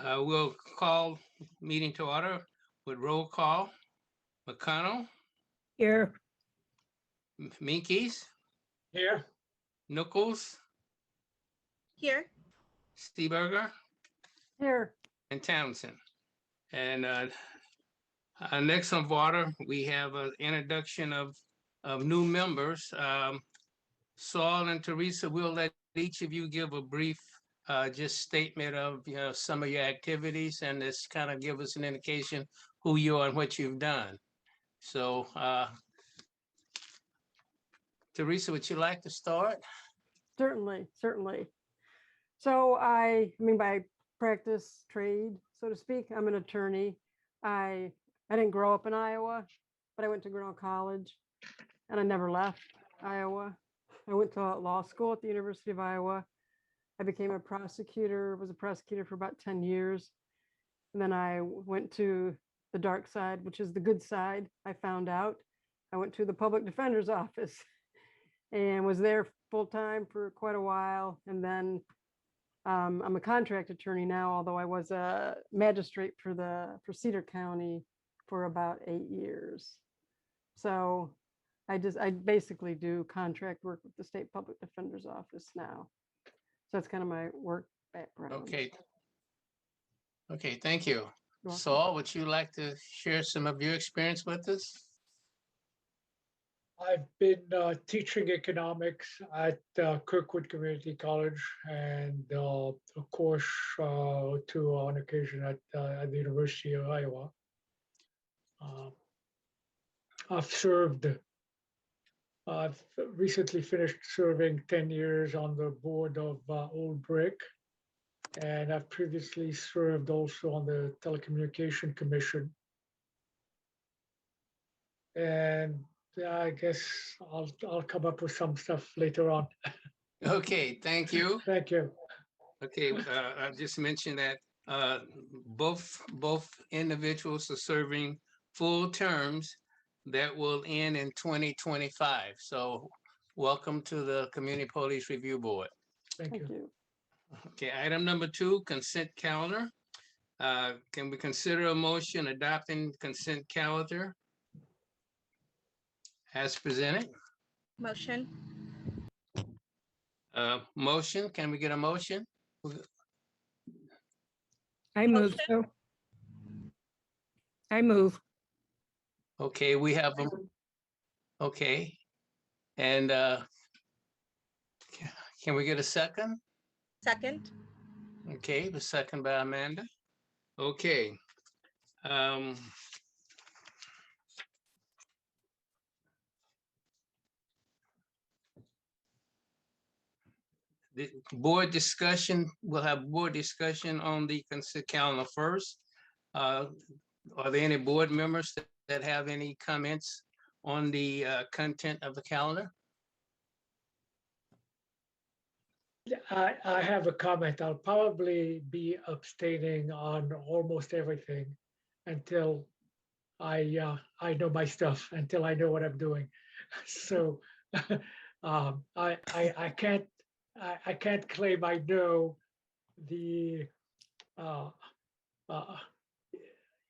We'll call meeting to order with roll call. McConnell, Here. Minkies, Here. Nichols, Here. Seeberger, Here. and Townsend. And next on order, we have an introduction of new members. Saul and Teresa, we'll let each of you give a brief just statement of some of your activities, and this kind of give us an indication who you are and what you've done. So Teresa, would you like to start? Certainly. So by practice trade, so to speak, I'm an attorney. I didn't grow up in Iowa, but I went to Grinnell College and I never left Iowa. I went to law school at the University of Iowa. I became a prosecutor, was a prosecutor for about 10 years. And then I went to the dark side, which is the good side. I found out. I went to the public defender's office and was there full time for quite a while. And then I'm a contract attorney now, although I was a magistrate for Cedar County for about 8 years. So I basically do contract work with the state public defender's office now. So that's kind of my work background. Okay, thank you. Saul, would you like to share some of your experience with us? I've been teaching economics at Kirkwood Community College and, of course, on occasion at the University of Iowa. I've recently finished serving 10 years on the board of Old Brick, and I've previously served also on the Telecommunication Commission. And I guess I'll come up with some stuff later on. Okay, thank you. Thank you. Okay, I just mentioned that both individuals are serving full terms that will end in 2025. So welcome to the Community Police Review Board. Thank you. Okay, item number 2, consent calendar. Can we consider a motion adopting consent calendar as presented? Motion. Motion, can we get a motion? I move. So. I move. Okay, we have them. Okay. And can we get a second? Second. Okay, the second by Amanda. Okay. The board discussion, we'll have board discussion on the consent calendar first. Are there any board members that have any comments on the content of the calendar? I have a comment. I'll probably be abstaining on almost everything until I know my stuff, until I know what I'm doing. So I can't claim I know the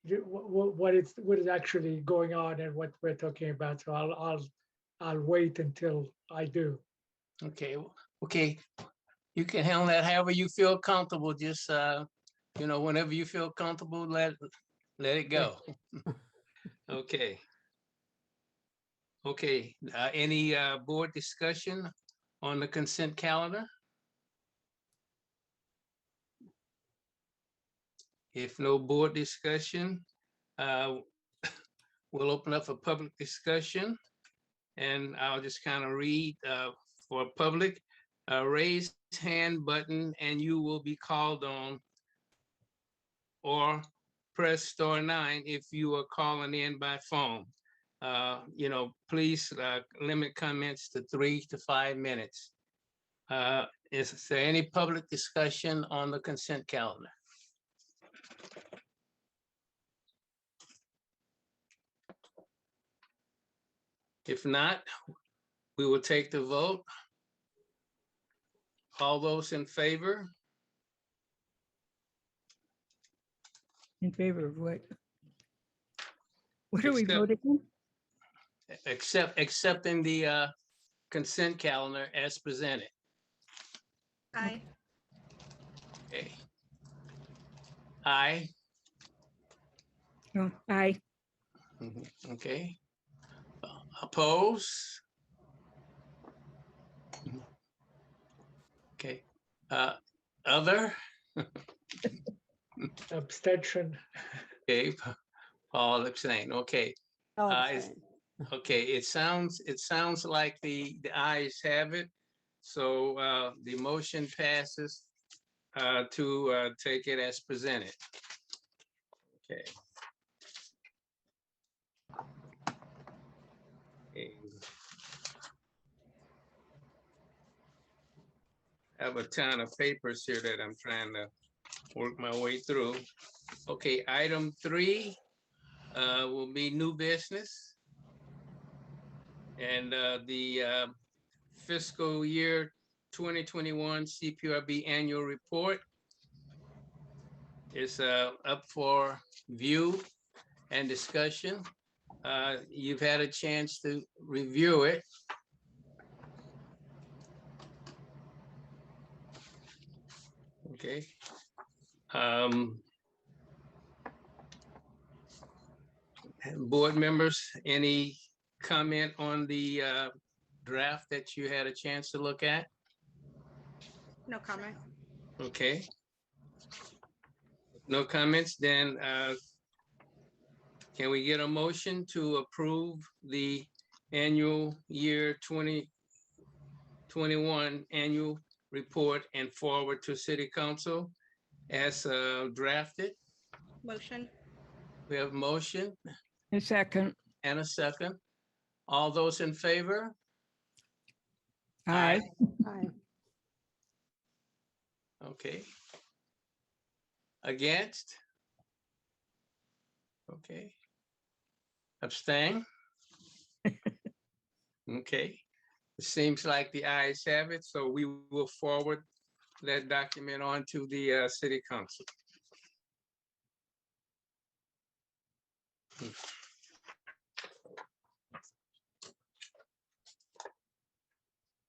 what is actually going on and what we're talking about. So I'll wait until I do. Okay. You can handle that however you feel comfortable. Just whenever you feel comfortable, let it go. Okay. Any board discussion on the consent calendar? If no board discussion, we'll open up for public discussion, and I'll just kind of read for public. Raise hand button and you will be called on, or press *9 if you are calling in by phone. Please limit comments to 3 to 5 minutes. Is there any public discussion on the consent calendar? If not, we will take the vote. All those in favor? In favor of what? What are we Accept- voting? Accepting the consent calendar as presented. Aye. Okay. Aye. Oh, aye. Mhm. Okay. Oppose? Okay. Other? Abstention. Okay. Paul abstain. Okay. I'll Is- abstain. Okay. It sounds like the ayes have it. So the motion passes to take it as presented. Okay. Okay. I have a ton of papers here that I'm trying to work my way through. Okay, item 3 will be new business. And the fiscal year 2021 CPRB annual report is up for view and discussion. You've had a chance to review it. Okay. Board members, any comment on the draft that you had a chance to look at? No comment. Okay. No comments, then can we get a motion to approve the annual year 2021 annual report and forward to city council as drafted? Motion. We have a motion A second. and a second. All those in favor? Aye. Aye. Okay. Against? Okay. Abstain? Okay. It seems like the ayes have it, so we will forward that document on to the city council.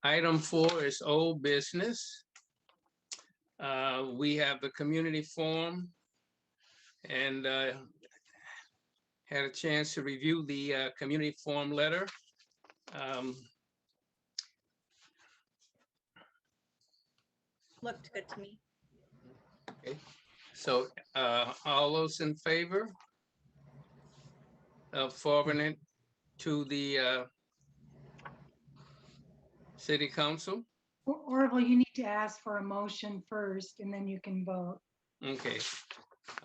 Item 4 is old business. We have the community forum and had a chance to review the community forum letter. Looked good to me. Okay, so all those in favor of forwarding it to the city council? Oracle, you need to ask for a motion first and then you can vote. Okay,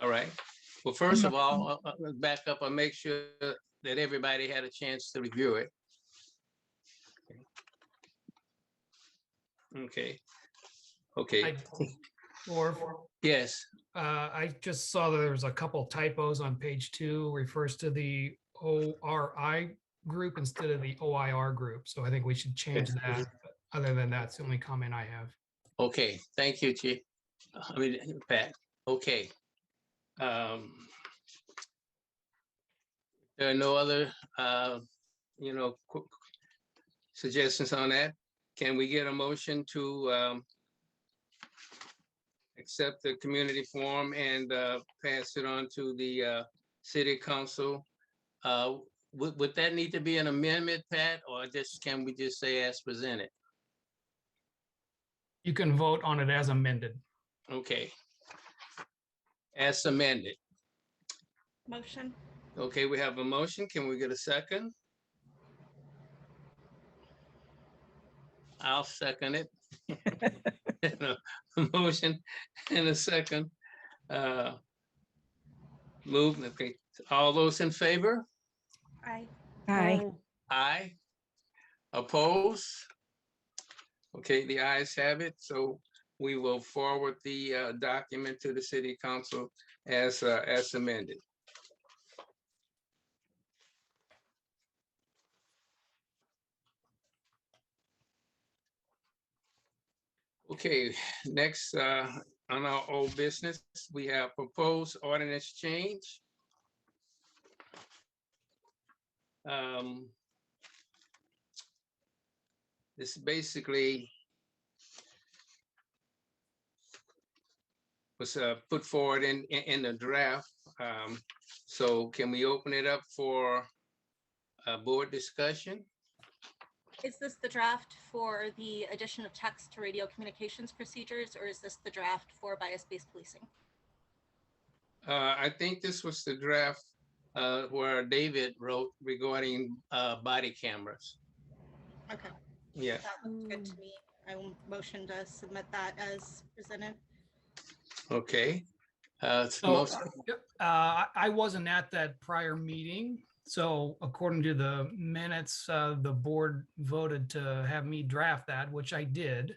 all right. Well, first of all, let's back up and make sure that everybody had a chance to review it. Okay. Okay, Or, yes, I just saw that there was a couple typos on page 2, refers to the ORI group instead of the OIR group. So I think we should change that. But other than that, it's the only comment I have. okay, thank you, Chief. I mean, Pat, okay. There are no other, suggestions on that. Can we get a motion to accept the community forum and pass it on to the city council? Would that need to be an amendment, Pat, or can we just say as presented? You can vote on it as amended. Okay. As amended. Motion. Okay, we have a motion. Can we get a second? I'll second it. A motion and a second. Move, okay. All those in favor? Aye. Aye. Aye. Oppose? Okay, the ayes have it, so we will forward the document to the city council as amended. Okay, next on our old business, we have proposed ordinance change. This basically was put forward in the draft. So can we open it up for a board discussion? Is this the draft for the addition of text to radio communications procedures, or is this the draft for bias-based policing? I think this was the draft where David wrote regarding body cameras. Okay, Yeah, that looks good to me. I will motion to submit that as presented. okay. So I wasn't at that prior meeting. So according to the minutes, the board voted to have me draft that, which I did.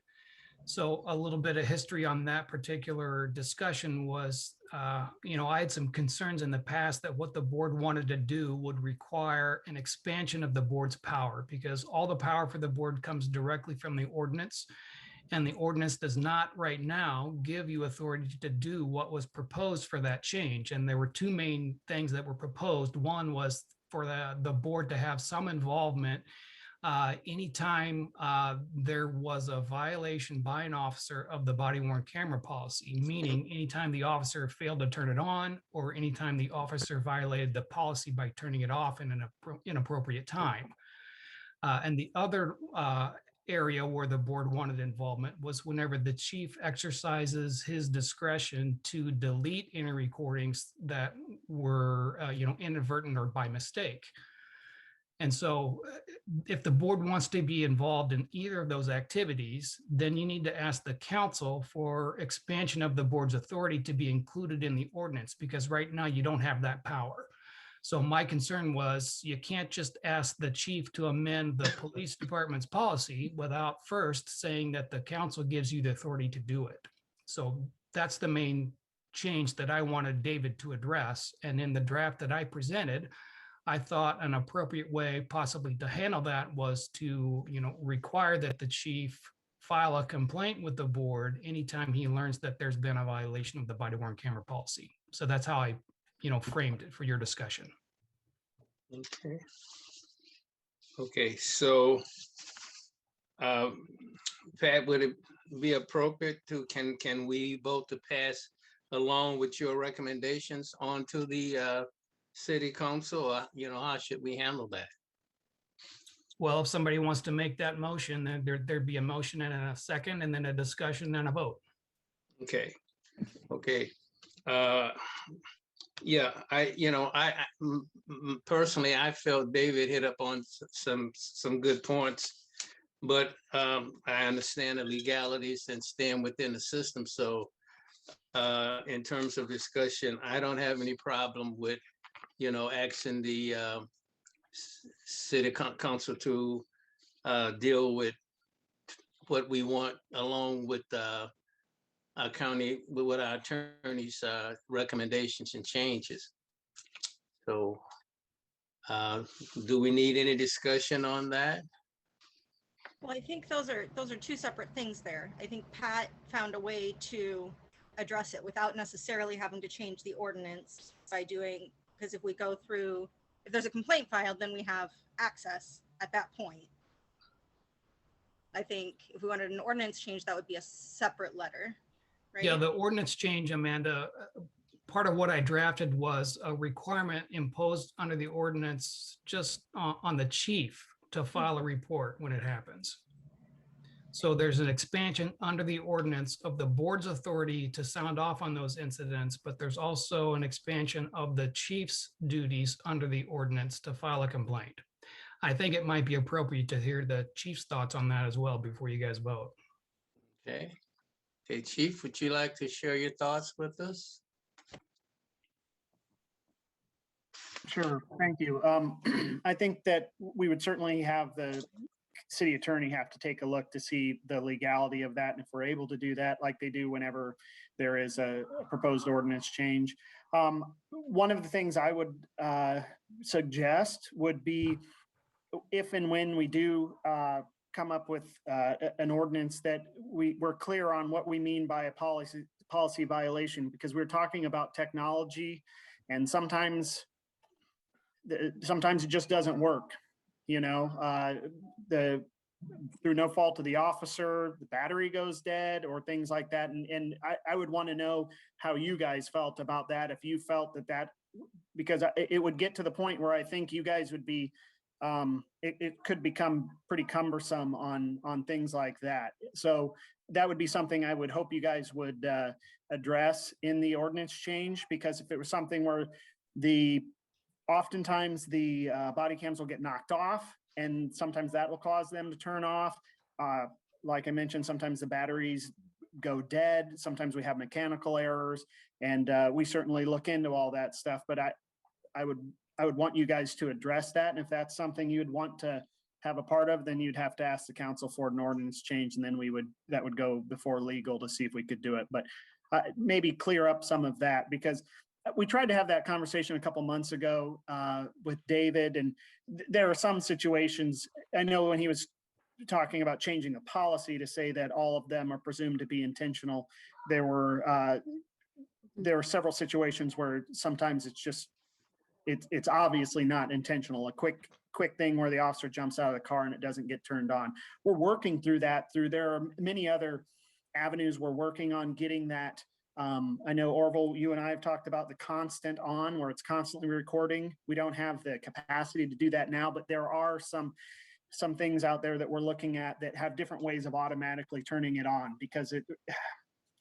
So a little bit of history on that particular discussion was, I had some concerns in the past that what the board wanted to do would require an expansion of the board's power, because all the power for the board comes directly from the ordinance. And the ordinance does not right now give you authority to do what was proposed for that change. And there were two main things that were proposed. One was for the board to have some involvement anytime there was a violation by an officer of the body worn camera policy, meaning anytime the officer failed to turn it on, or anytime the officer violated the policy by turning it off in an inappropriate time. And the other area where the board wanted involvement was whenever the chief exercises his discretion to delete any recordings that were inadvertent or by mistake. And so if the board wants to be involved in either of those activities, then you need to ask the council for expansion of the board's authority to be included in the ordinance, because right now you don't have that power. So my concern was you can't just ask the chief to amend the police department's policy without first saying that the council gives you the authority to do it. So that's the main change that I wanted David to address. And in the draft that I presented, I thought an appropriate way possibly to handle that was to, require that the chief file a complaint with the board anytime he learns that there's been a violation of the body worn camera policy. So that's how I framed it for your discussion. Okay. Okay, so Pat, would it be appropriate to, can we vote to pass along with your recommendations onto the city council? Or, how should we handle that? Well, if somebody wants to make that motion, then there'd be a motion and a second, and then a discussion and a vote. Okay, okay. Yeah, personally, I felt David hit up on some good points, but I understand the legalities and staying within the system. So in terms of discussion, I don't have any problem with, asking the city council to deal with what we want along with our county, with our attorney's recommendations and changes. So do we need any discussion on that? Well, I think those are two separate things there. I think Pat found a way to address it without necessarily having to change the ordinance by doing, because if we go through, if there's a complaint filed, then we have access at that point. I think if we wanted an ordinance change, that would be a separate letter, right? Yeah, the ordinance change, Amanda, part of what I drafted was a requirement imposed under the ordinance just on the chief to file a report when it happens. So there's an expansion under the ordinance of the board's authority to sound off on those incidents, but there's also an expansion of the chief's duties under the ordinance to file a complaint. I think it might be appropriate to hear the chief's thoughts on that as well before you guys vote. Okay. Okay, Chief, would you like to share your thoughts with us? Sure, thank you. I think that we would certainly have the city attorney have to take a look to see the legality of that, and if we're able to do that like they do whenever there is a proposed ordinance change. One of the things I would suggest would be if and when we do come up with an ordinance that we're clear on what we mean by a policy violation, because we're talking about technology, and sometimes it just doesn't work. You know, through no fault of the officer, the battery goes dead or things like that. And I would want to know how you guys felt about that. If you felt that, because it would get to the point where I think you guys would be, it could become pretty cumbersome on things like that. So that would be something I would hope you guys would address in the ordinance change, because if it was something where oftentimes the body cams will get knocked off, and sometimes that will cause them to turn off. Like I mentioned, sometimes the batteries go dead. Sometimes we have mechanical errors, and we certainly look into all that stuff. But I would want you guys to address that. And if that's something you'd want to have a part of, then you'd have to ask the council for an ordinance change, and then that would go before legal to see if we could do it. But maybe clear up some of that, because we tried to have that conversation a couple months ago with David, and there are some situations. I know when he was talking about changing the policy to say that all of them are presumed to be intentional, there were several situations where sometimes it's obviously not intentional. A quick thing where the officer jumps out of the car and it doesn't get turned on. We're working through that. There are many other avenues we're working on getting that. I know, Orville, you and I have talked about the constant on, where it's constantly recording. We don't have the capacity to do that now, but there are some things out there that we're looking at that have different ways of automatically turning it on, because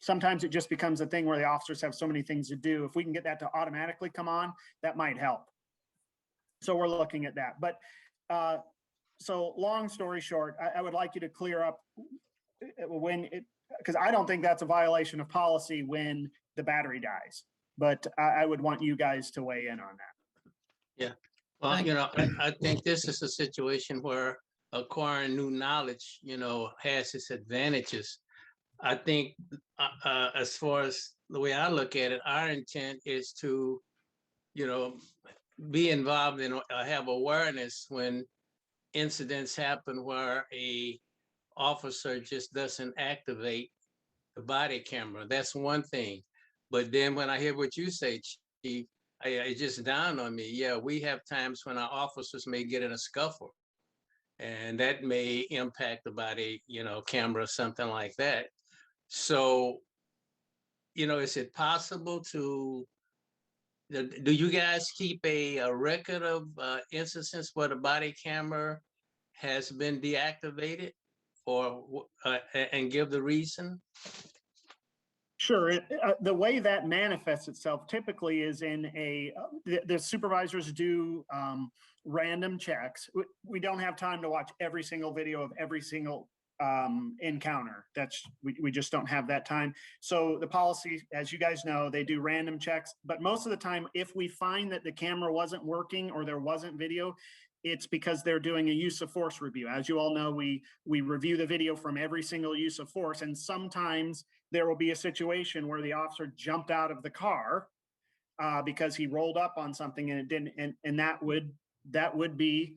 sometimes it just becomes a thing where the officers have so many things to do. If we can get that to automatically come on, that might help. So we're looking at that. But so long story short, I would like you to clear up because I don't think that's a violation of policy when the battery dies, but I would want you guys to weigh in on that. Yeah. Well, I think this is a situation where acquiring new knowledge, has its advantages. I think as far as the way I look at it, our intent is to, be involved in, have awareness when incidents happen where a officer just doesn't activate the body camera. That's one thing. But then when I hear what you say, Chief, it just dawned on me. Yeah, we have times when our officers may get in a scuffle, and that may impact the body, camera, something like that. So, is it possible do you guys keep a record of instances where the body camera has been deactivated, or and give the reason? Sure. The way that manifests itself typically is in the supervisors do random checks. We don't have time to watch every single video of every single encounter. We just don't have that time. So the policy, as you guys know, they do random checks, but most of the time, if we find that the camera wasn't working or there wasn't video, it's because they're doing a use of force review. As you all know, we review the video from every single use of force, and sometimes there will be a situation where the officer jumped out of the car because he rolled up on something and it didn't, and that would be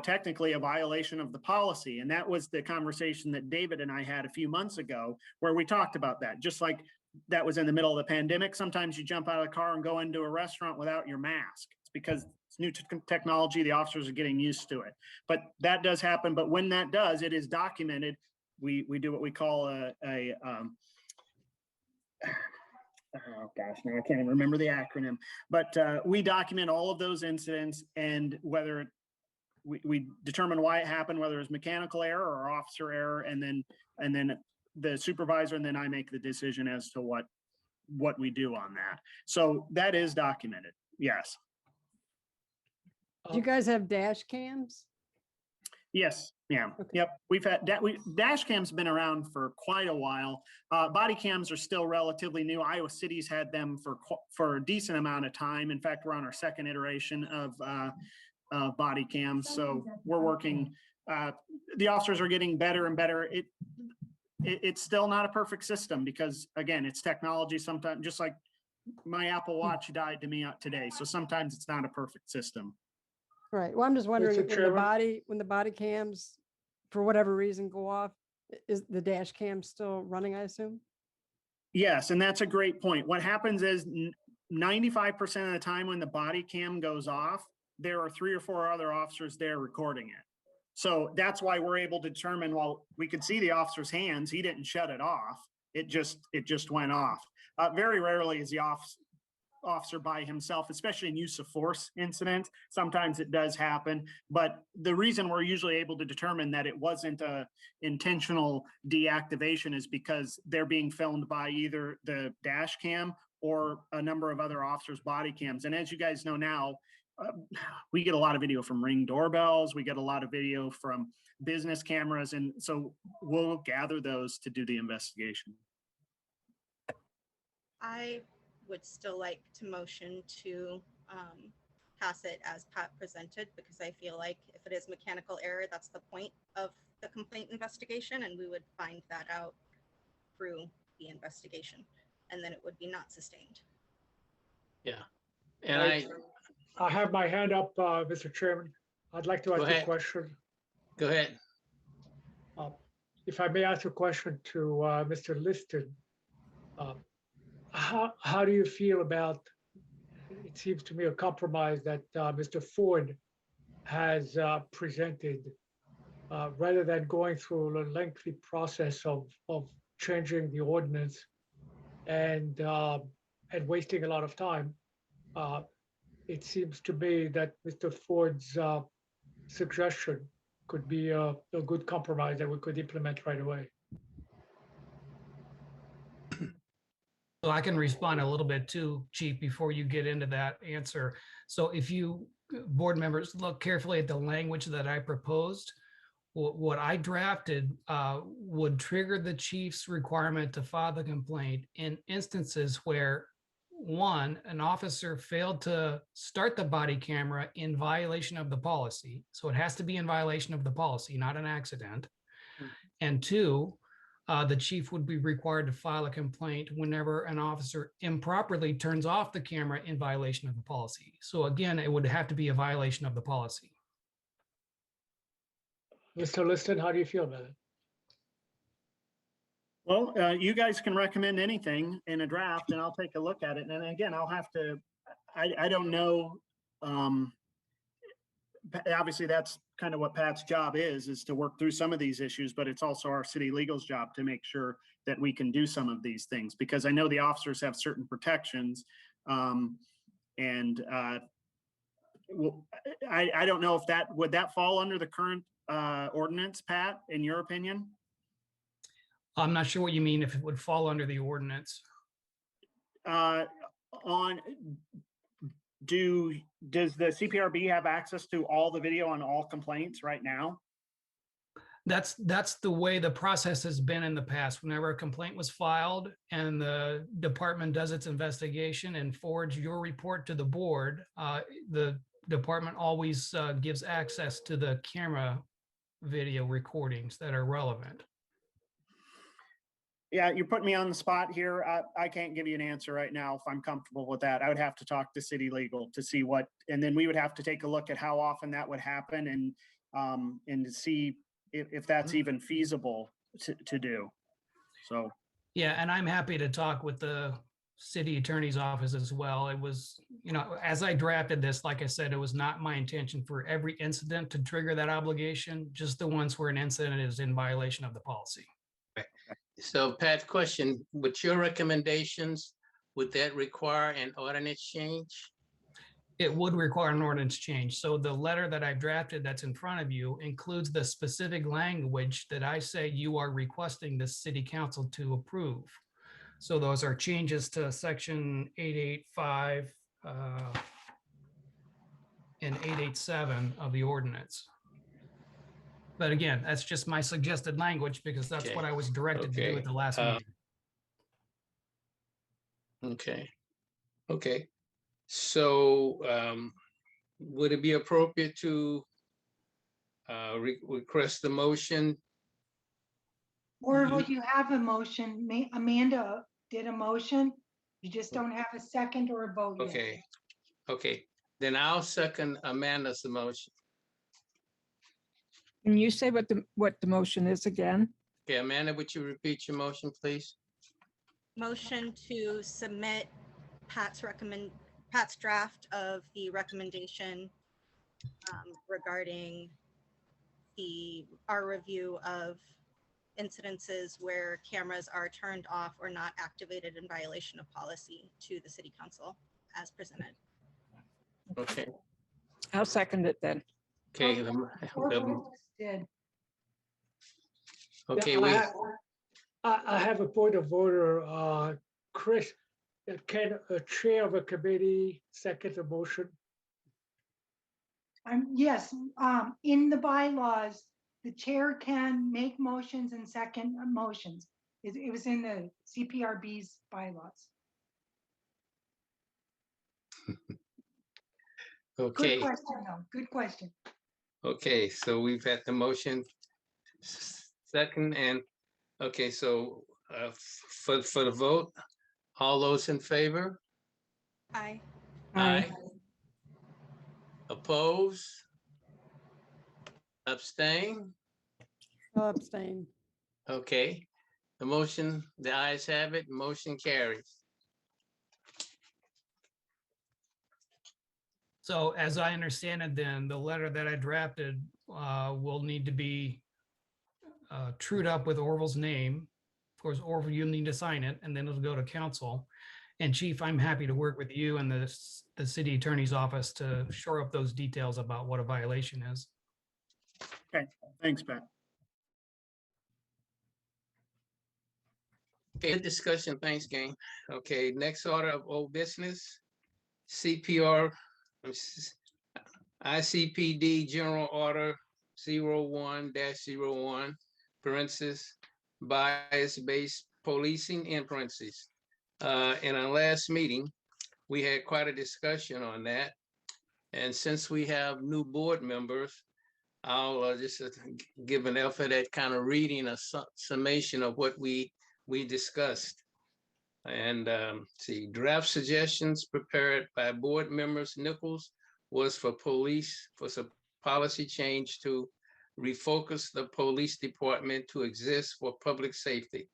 technically a violation of the policy. And that was the conversation that David and I had a few months ago, where we talked about that. Just like that was in the middle of the pandemic. Sometimes you jump out of the car and go into a restaurant without your mask. It's because it's new technology. The officers are getting used to it, but that does happen. But when that does, it is documented. We do what we call oh gosh, now I can't even remember the acronym, but we document all of those incidents, and whether we determine why it happened, whether it's mechanical error or officer error, and then the supervisor, and then I make the decision as to what we do on that. So that is documented. Yes. Do you guys have dash cams? Yes. Yeah. Okay. Yep. We've had dash cams been around for quite a while. Body cams are still relatively new. Iowa City's had them for a decent amount of time. In fact, we're on our second iteration of body cams. So we're working, the officers are getting better and better. It's still not a perfect system because, again, it's technology. Sometimes, just like my Apple Watch died to me today. So sometimes it's not a perfect system. Right. Well, I'm just wondering, Mr. Chairman? when the body cams, for whatever reason, go off, is the dash cam still running, I assume? Yes, and that's a great point. What happens is 95% of the time when the body cam goes off, there are 3 or 4 other officers there recording it. So that's why we're able to determine, well, we could see the officer's hands. He didn't shut it off. It just went off. Very rarely is the officer by himself, especially in use of force incidents. Sometimes it does happen, but the reason we're usually able to determine that it wasn't a intentional deactivation is because they're being filmed by either the dash cam or a number of other officers' body cams. And as you guys know now, we get a lot of video from Ring doorbells. We get a lot of video from business cameras. And so we'll gather those to do the investigation. I would still like to motion to pass it as Pat presented, because I feel like if it is mechanical error, that's the point of the complaint investigation, and we would find that out through the investigation, and then it would be not sustained. Yeah. And Right. I have my hand up, Mr. Chairman. I'd like to Go ask a ahead. question. go ahead. If I may ask a question to Mr. Liston. How do you feel about, it seems to me, a compromise that Mr. Ford has presented, rather than going through a lengthy process of changing the ordinance and wasting a lot of time. It seems to me that Mr. Ford's suggestion could be a good compromise that we could implement right away. So I can respond a little bit too, Chief, before you get into that answer. So if you, board members, look carefully at the language that I proposed, what I drafted would trigger the chief's requirement to file the complaint in instances where, one, an officer failed to start the body camera in violation of the policy. So it has to be in violation of the policy, not an accident. And two, the chief would be required to file a complaint whenever an officer improperly turns off the camera in violation of the policy. So again, it would have to be a violation of the policy. Mr. Liston, how do you feel about it? Well, you guys can recommend anything in a draft and I'll take a look at it. And again, I'll have to, I don't know. Obviously that's kind of what Pat's job is to work through some of these issues, but it's also our city legal's job to make sure that we can do some of these things, because I know the officers have certain protections. Well, I don't know if would that fall under the current ordinance, Pat, in your opinion? I'm not sure what you mean if it would fall under the ordinance. Does the CPRB have access to all the video on all complaints right now? That's the way the process has been in the past. Whenever a complaint was filed and the department does its investigation and forwards your report to the board, the department always gives access to the camera video recordings that are relevant. Yeah, you're putting me on the spot here. I can't give you an answer right now if I'm comfortable with that. I would have to talk to city legal to see what, and then we would have to take a look at how often that would happen and to see if that's even feasible to do. So. Yeah, and I'm happy to talk with the city attorney's office as well. It was, as I drafted this, like I said, it was not my intention for every incident to trigger that obligation, just the ones where an incident is in violation of the policy. So Pat's question, with your recommendations, would that require an ordinance change? It would require an ordinance change. So the letter that I've drafted that's in front of you includes the specific language that I say you are requesting the city council to approve. So those are changes to section 885 and 887 of the ordinance. But again, that's just my suggested language because that's what I was directed to do at the last meeting. Okay. So would it be appropriate to request the motion? Or will you have a motion? Amanda did a motion. You just don't have a second or a vote yet. Okay. Then I'll second Amanda's motion. Can you say what the motion is again? Okay, Amanda, would you repeat your motion, please? motion to submit Pat's draft of the recommendation regarding our review of incidences where cameras are turned off or not activated in violation of policy to the city council as presented. Okay, I'll second it then. okay, Orville just did. okay, Yeah, I have a point of order, Chris. Can a chair of a committee second a motion? Yes, in the bylaws, the chair can make motions and second motions. It was in the CPRB's bylaws. Good okay, question, though. Good question. okay, so we've had the motion second and, okay, so for the vote, all those in favor? Aye. Aye. Oppose? Abstain? I'll abstain. Okay, the ayes have it, motion carries. So as I understand it, then the letter that I drafted will need to be trued up with Orville's name. Of course, Orville, you'll need to sign it, and then it'll go to council. And Chief, I'm happy to work with you and the city attorney's office to shore up those details about what a violation is. Okay, thanks, Pat. Okay, good discussion, thanks, gang. Okay, next order of old business, CPR, ICPD General Order 01-01, parentheses, bias-based policing, in parentheses. In our last meeting, we had quite a discussion on that. And since we have new board members, I'll just give an effort at kind of reading a summation of what we discussed. And see, draft suggestions prepared by board members Nichols was for some policy change to refocus the police department to exist for public safety.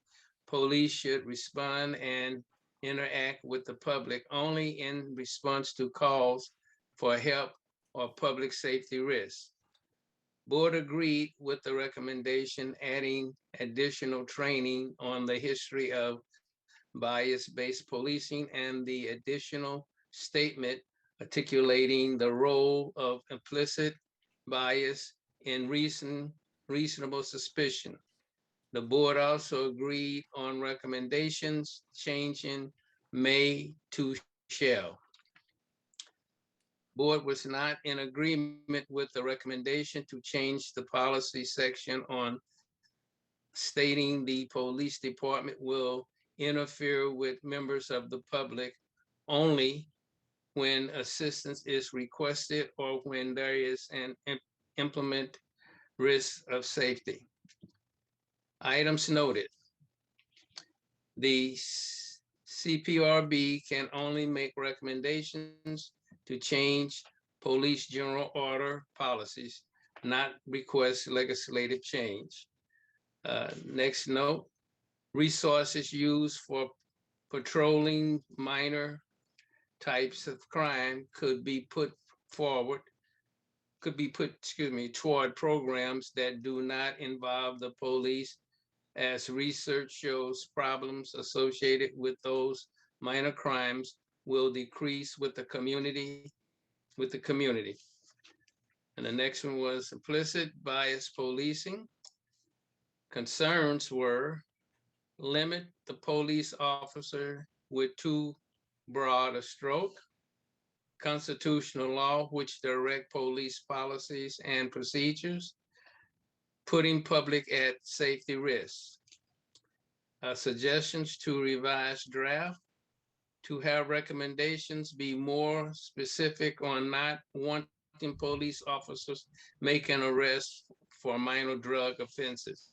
Police should respond and interact with the public only in response to calls for help or public safety risks. Board agreed with the recommendation, adding additional training on the history of bias-based policing and the additional statement articulating the role of implicit bias in reasonable suspicion. The board also agreed on recommendations changing may to shall. Board was not in agreement with the recommendation to change the policy section on stating the police department will interfere with members of the public only when assistance is requested or when there is an implement risk of safety. Items noted. The CPRB can only make recommendations to change police general order policies, not request legislative change. Next note, resources used for patrolling minor types of crime could be put toward programs that do not involve the police, as research shows problems associated with those minor crimes will decrease with the community. And the next one was implicit bias policing. Concerns were limit the police officer with too broad a stroke, constitutional law which direct police policies and procedures, putting public at safety risks. Suggestions to revise draft, to have recommendations be more specific on not wanting police officers making arrests for minor drug offenses.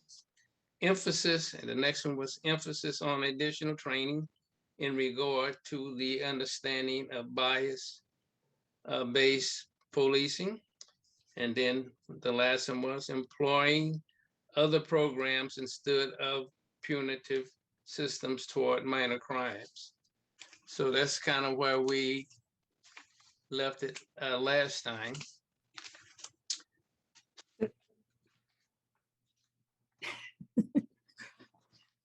Emphasis, and the next one was emphasis on additional training in regard to the understanding of bias-based policing. And then the last one was employing other programs instead of punitive systems toward minor crimes. So that's kind of where we left it last time.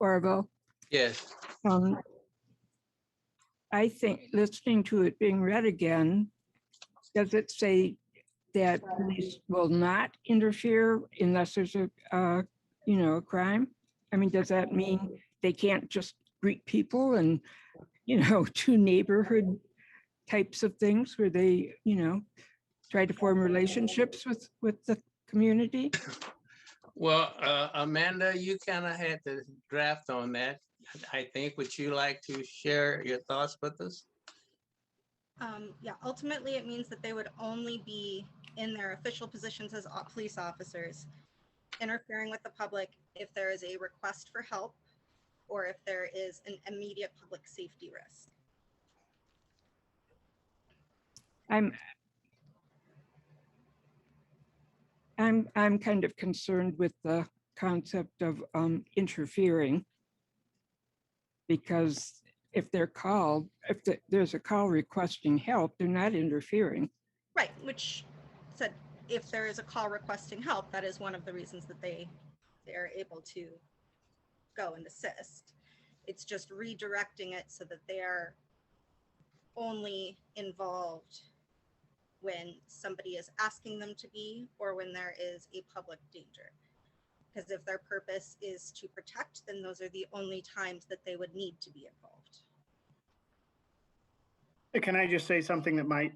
Orville, Yes. um, I think listening to it being read again, does it say that police will not interfere unless there's a a crime? I mean, does that mean they can't just greet people and, do neighborhood types of things where they, try to form relationships with the community? Well, Amanda, you kind of had the draft on that. I think, would you like to share your thoughts with us? Yeah, ultimately, it means that they would only be in their official positions as police officers, interfering with the public if there is a request for help or if there is an immediate public safety risk. I'm kind of concerned with the concept of interfering, because if they're called, there's a call requesting help, they're not interfering. Right, which said if there is a call requesting help, that is one of the reasons that they are able to go and assist. It's just redirecting it so that they are only involved when somebody is asking them to be, or when there is a public danger. Because if their purpose is to protect, then those are the only times that they would need to be involved. Can I just say something that might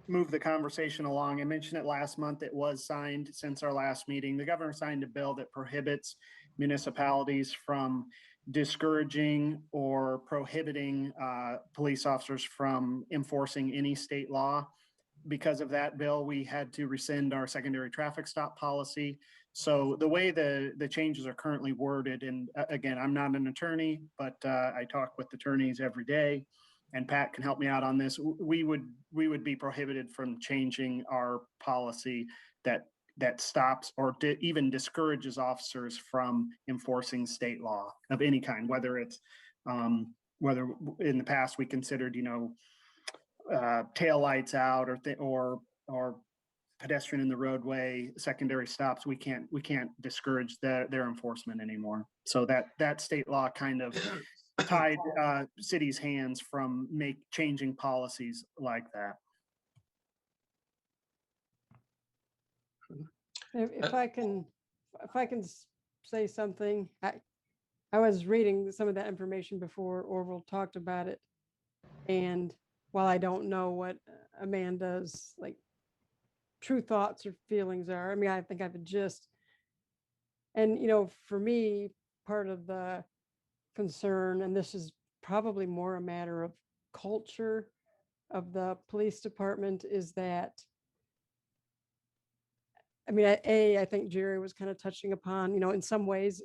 move the conversation along? I mentioned it last month. It was signed since our last meeting. The governor signed a bill that prohibits municipalities from discouraging or prohibiting police officers from enforcing any state law. Because of that bill, we had to rescind our secondary traffic stop policy. So the way the changes are currently worded, and again, I'm not an attorney, but I talk with attorneys every day, and Pat can help me out on this. We would be prohibited from changing our policy that stops or even discourages officers from enforcing state law of any kind, whether it's whether in the past we considered, tail lights out or pedestrian in the roadway, secondary stops. We can't discourage their enforcement anymore. So that state law kind of tied cities' hands from changing policies like that. If I can say something, I was reading some of that information before Orville talked about it, and while I don't know what Amanda's true thoughts or feelings are, I mean, I think I have a gist. And for me, part of the concern, and this is probably more a matter of culture of the police department, is that, I mean, I think Jerry was kind of touching upon, in some ways,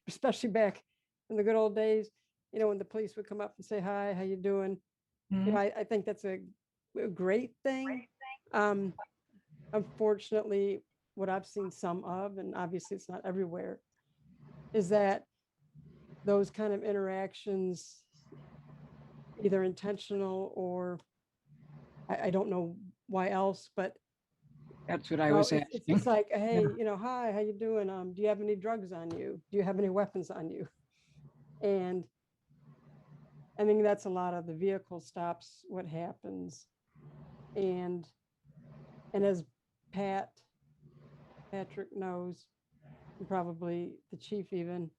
especially back in the good old days, when the police would come up and say, hi, how you doing? I think that's a great thing. Unfortunately, what I've seen some of, and obviously it's not everywhere, is that those kind of interactions, either intentional or I don't know why else, but That's what I was asking. it's like, hey, hi, how you doing? Do you have any drugs on you? Do you have any weapons on you? And I think that's a lot of the vehicle stops, what happens. And as Patrick knows, and probably the chief even,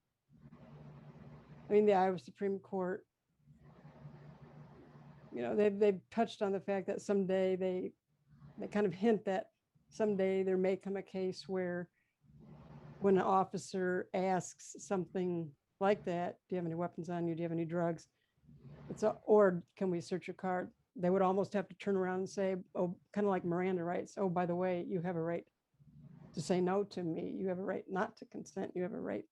I mean, the Iowa Supreme Court, they've touched on the fact that someday they kind of hint that someday there may come a case where when an officer asks something like that, do you have any weapons on you? Do you have any drugs? Or can we search your car? They would almost have to turn around and say, oh, kind of like Miranda rights. Oh, by the way, you have a right to say no to me. You have a right not to consent. You have a right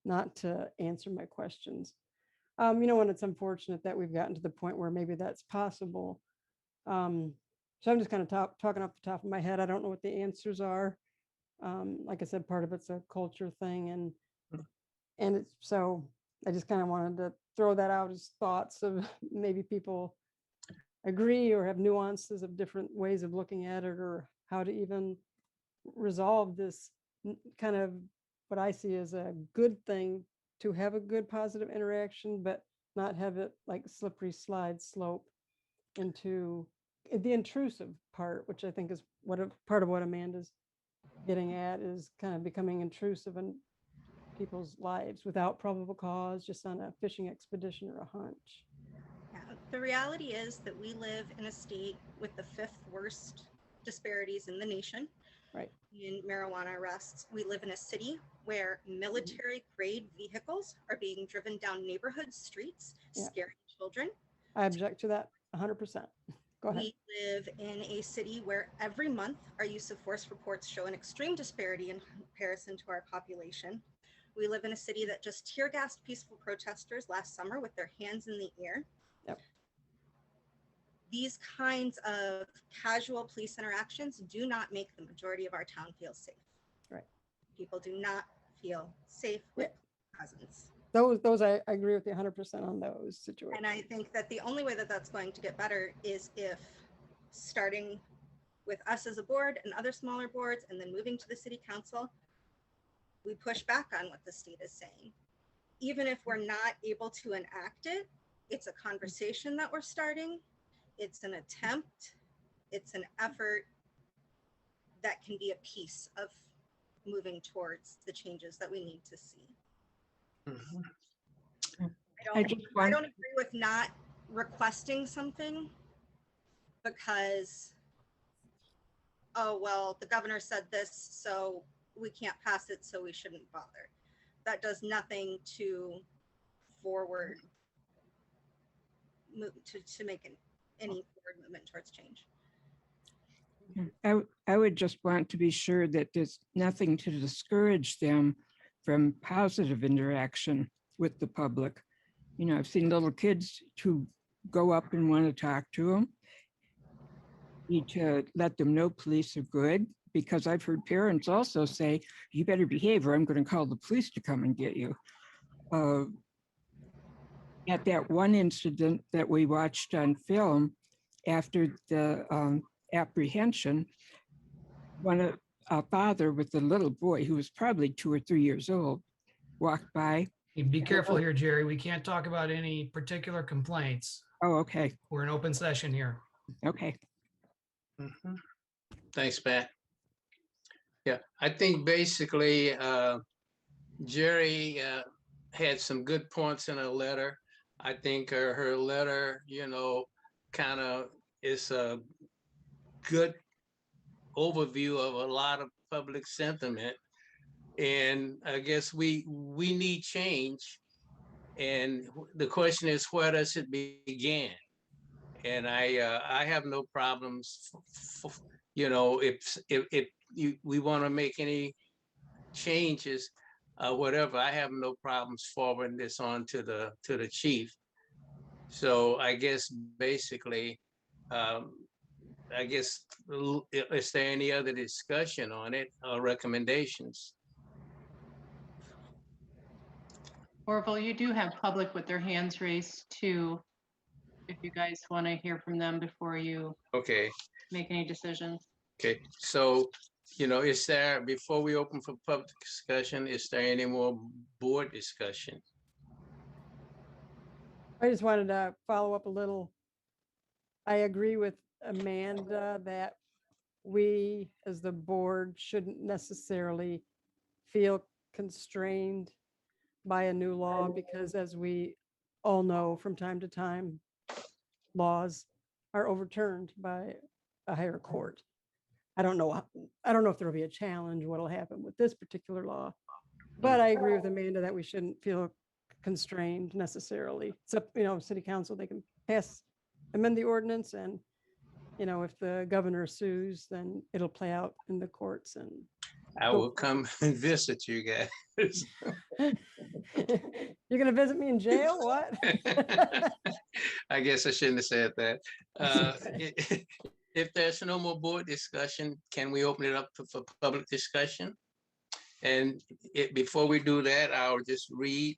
not to answer my questions. And it's unfortunate that we've gotten to the point where maybe that's possible. So I'm just kind of talking off the top of my head. I don't know what the answers are. Like I said, part of it's a culture thing, and And it's so I just kind of wanted to throw that out as thoughts of maybe people agree or have nuances of different ways of looking at it, or how to even resolve this kind of what I see as a good thing, to have a good positive interaction, but not have it like slippery slide slope into the intrusive part, which I think is part of what Amanda's getting at, is kind of becoming intrusive in people's lives without probable cause, just on a fishing expedition or a hunch. Yeah, the reality is that we live in a state with the 5th worst disparities in the nation. Right. In marijuana arrests. We live in a city where military grade vehicles are being driven down neighborhood streets, Yeah. scaring children. I object to that 100%. Go ahead. We live in a city where every month our use of force reports show an extreme disparity in comparison to our population. We live in a city that just tear gassed peaceful protesters last summer with their hands in the air. Yep. These kinds of casual police interactions do not make the majority of our town feel safe. Right. People do not feel safe with presence. Those I agree with you 100% on those situations. And I think that the only way that that's going to get better is if, starting with us as a board and other smaller boards, and then moving to the city council, we push back on what the state is saying. Even if we're not able to enact it, it's a conversation that we're starting. It's an attempt. It's an effort that can be a piece of moving towards the changes that we need to see. Mhm. I don't agree with not requesting something because, oh, well, the governor said this, so we can't pass it, so we shouldn't bother. That does nothing to forward, to make any forward movement towards change. I would just want to be sure that there's nothing to discourage them from positive interaction with the public. You know, I've seen little kids who go up and want to talk to them. Need to let them know police are good, because I've heard parents also say, you better behave or I'm going to call the police to come and get you. At that one incident that we watched on film, after the apprehension, a father with a little boy who was probably 2 or 3 years old walked by. Be careful here, Jerry. We can't talk about any particular complaints. Oh, okay. We're in open session here. Okay. Mhm. Thanks, Pat. Yeah, I think basically Jerry had some good points in her letter. I think her letter, kind of is a good overview of a lot of public sentiment. And I guess we need change. And the question is, where does it begin? And I have no problems, if we want to make any changes, whatever, I have no problems forwarding this on to the chief. So I guess basically, is there any other discussion on it or recommendations? Orville, you do have public with their hands raised too, if you guys want to hear from them before you Okay. make any decisions. Okay, so, is there, before we open for public discussion, is there any more board discussion? I just wanted to follow up a little. I agree with Amanda that we as the board shouldn't necessarily feel constrained by a new law, because as we all know, from time to time, laws are overturned by a higher court. I don't know if there'll be a challenge, what'll happen with this particular law, but I agree with Amanda that we shouldn't feel constrained necessarily. It's up, city council, they can amend the ordinance, and if the governor sues, then it'll play out in the courts. And I will come and visit you guys. you're gonna visit me in jail? What? I guess I shouldn't have said that. If there's no more board discussion, can we open it up for public discussion? And before we do that, I'll just read,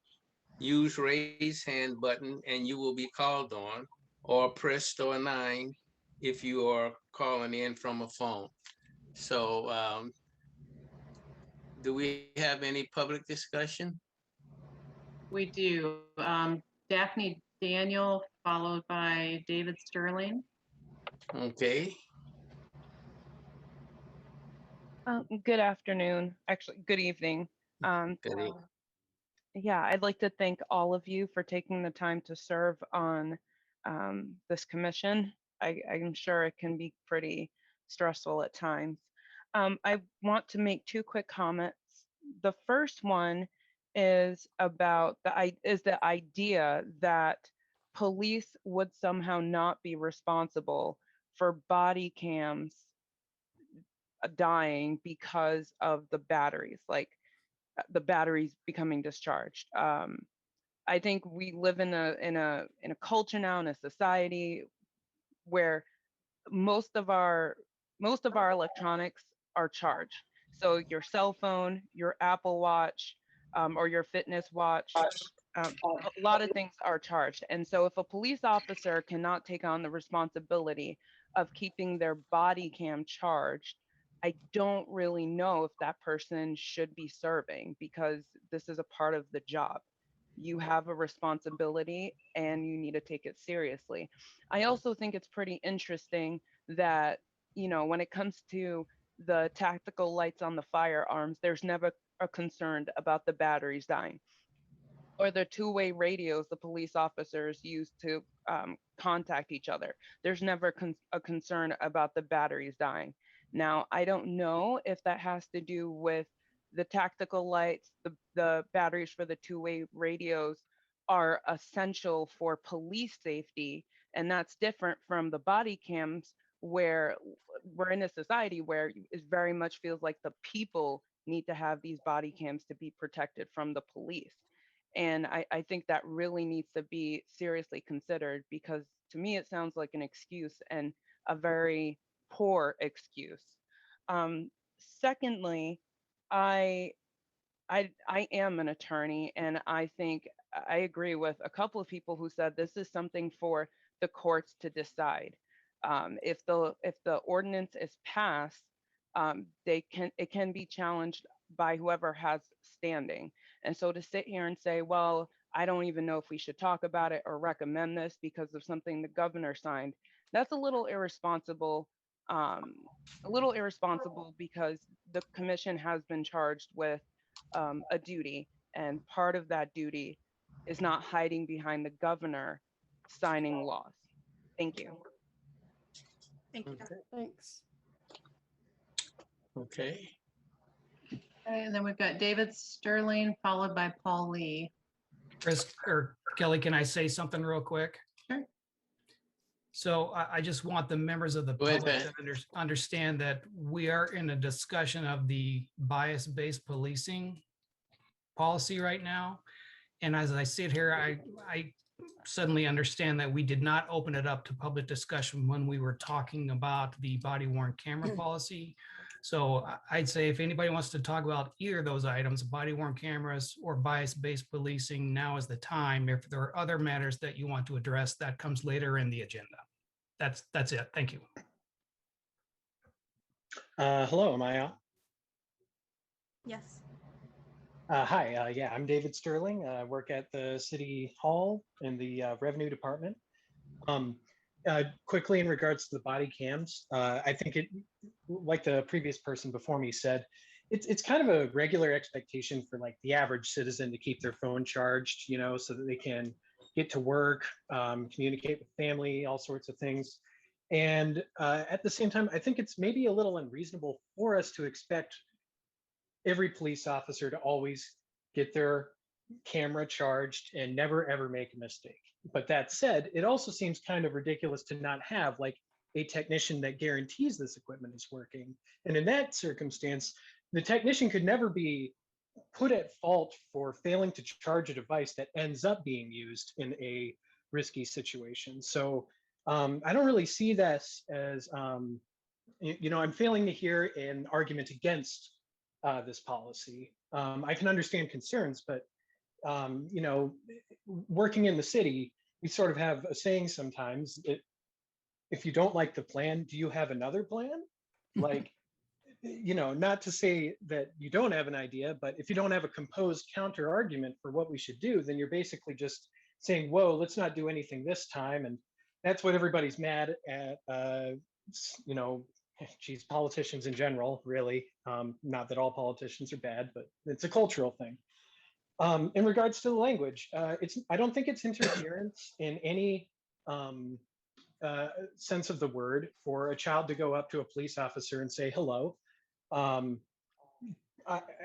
use raise hand button and you will be called on, or press star 9 if you are calling in from a phone. So do we have any public discussion? We do. Daphne Daniel, followed by David Sterling. Okay, Good afternoon, actually, good evening. good. Yeah, I'd like to thank all of you for taking the time to serve on this commission. I'm sure it can be pretty stressful at times. I want to make two quick comments. The first one is about the idea that police would somehow not be responsible for body cams dying because of the batteries, like the batteries becoming discharged. I think we live in a culture now, in a society where most of our electronics are charged. So your cell phone, your Apple Watch, or your fitness watch, a lot of things are charged. And so if a police officer cannot take on the responsibility of keeping their body cam charged, I don't really know if that person should be serving, because this is a part of the job. You have a responsibility and you need to take it seriously. I also think it's pretty interesting that, when it comes to the tactical lights on the firearms, there's never a concern about the batteries dying, or the two-way radios the police officers use to contact each other. There's never a concern about the batteries dying. Now, I don't know if that has to do with the tactical lights, the batteries for the two-way radios are essential for police safety, and that's different from the body cams, where we're in a society where it very much feels like the people need to have these body cams to be protected from the police. And I think that really needs to be seriously considered, because to me, it sounds like an excuse, and a very poor excuse. Secondly, I am an attorney, and I think I agree with a couple of people who said this is something for the courts to decide. If the ordinance is passed, it can be challenged by whoever has standing. And so to sit here and say, well, I don't even know if we should talk about it or recommend this because of something the governor signed, that's a little irresponsible. Because the commission has been charged with a duty, and part of that duty is not hiding behind the governor signing laws. Thank you. Thank you. Thanks. Okay. And then we've got David Sterling, followed by Paul Lee. Chris or Kelly, can I say something real quick? Sure. So I just want the members of the Go ahead, public Pat. to understand that we are in a discussion of the bias-based policing policy right now. And as I sit here, I suddenly understand that we did not open it up to public discussion when we were talking about the body worn camera policy. So I'd say if anybody wants to talk about either of those items, body worn cameras or bias-based policing, now is the time. If there are other matters that you want to address, that comes later in the agenda. That's it. Thank you. Hello, am I on? Yes. Hi, yeah, I'm David Sterling. I work at the City Hall in the Revenue Department. Quickly in regards to the body cams, I think it, like the previous person before me said, it's kind of a regular expectation for like the average citizen to keep their phone charged, so that they can get to work, communicate with family, all sorts of things. And at the same time, I think it's maybe a little unreasonable for us to expect every police officer to always get their camera charged and never ever make a mistake. But that said, it also seems kind of ridiculous to not have like a technician that guarantees this equipment is working. And in that circumstance, the technician could never be put at fault for failing to charge a device that ends up being used in a risky situation. So I don't really see this as, I'm failing to hear an argument against this policy. I can understand concerns, but you know, working in the city, we sort of have a saying sometimes that if you don't like the plan, do you have another plan? Like, you know, not to say that you don't have an idea, but if you don't have a composed counter argument for what we should do, then you're basically just saying, whoa, let's not do anything this time. And that's what everybody's mad at, you know, geez, politicians in general, really. Not that all politicians are bad, but it's a cultural thing. In regards to the language, I don't think it's interference in any sense of the word for a child to go up to a police officer and say hello. I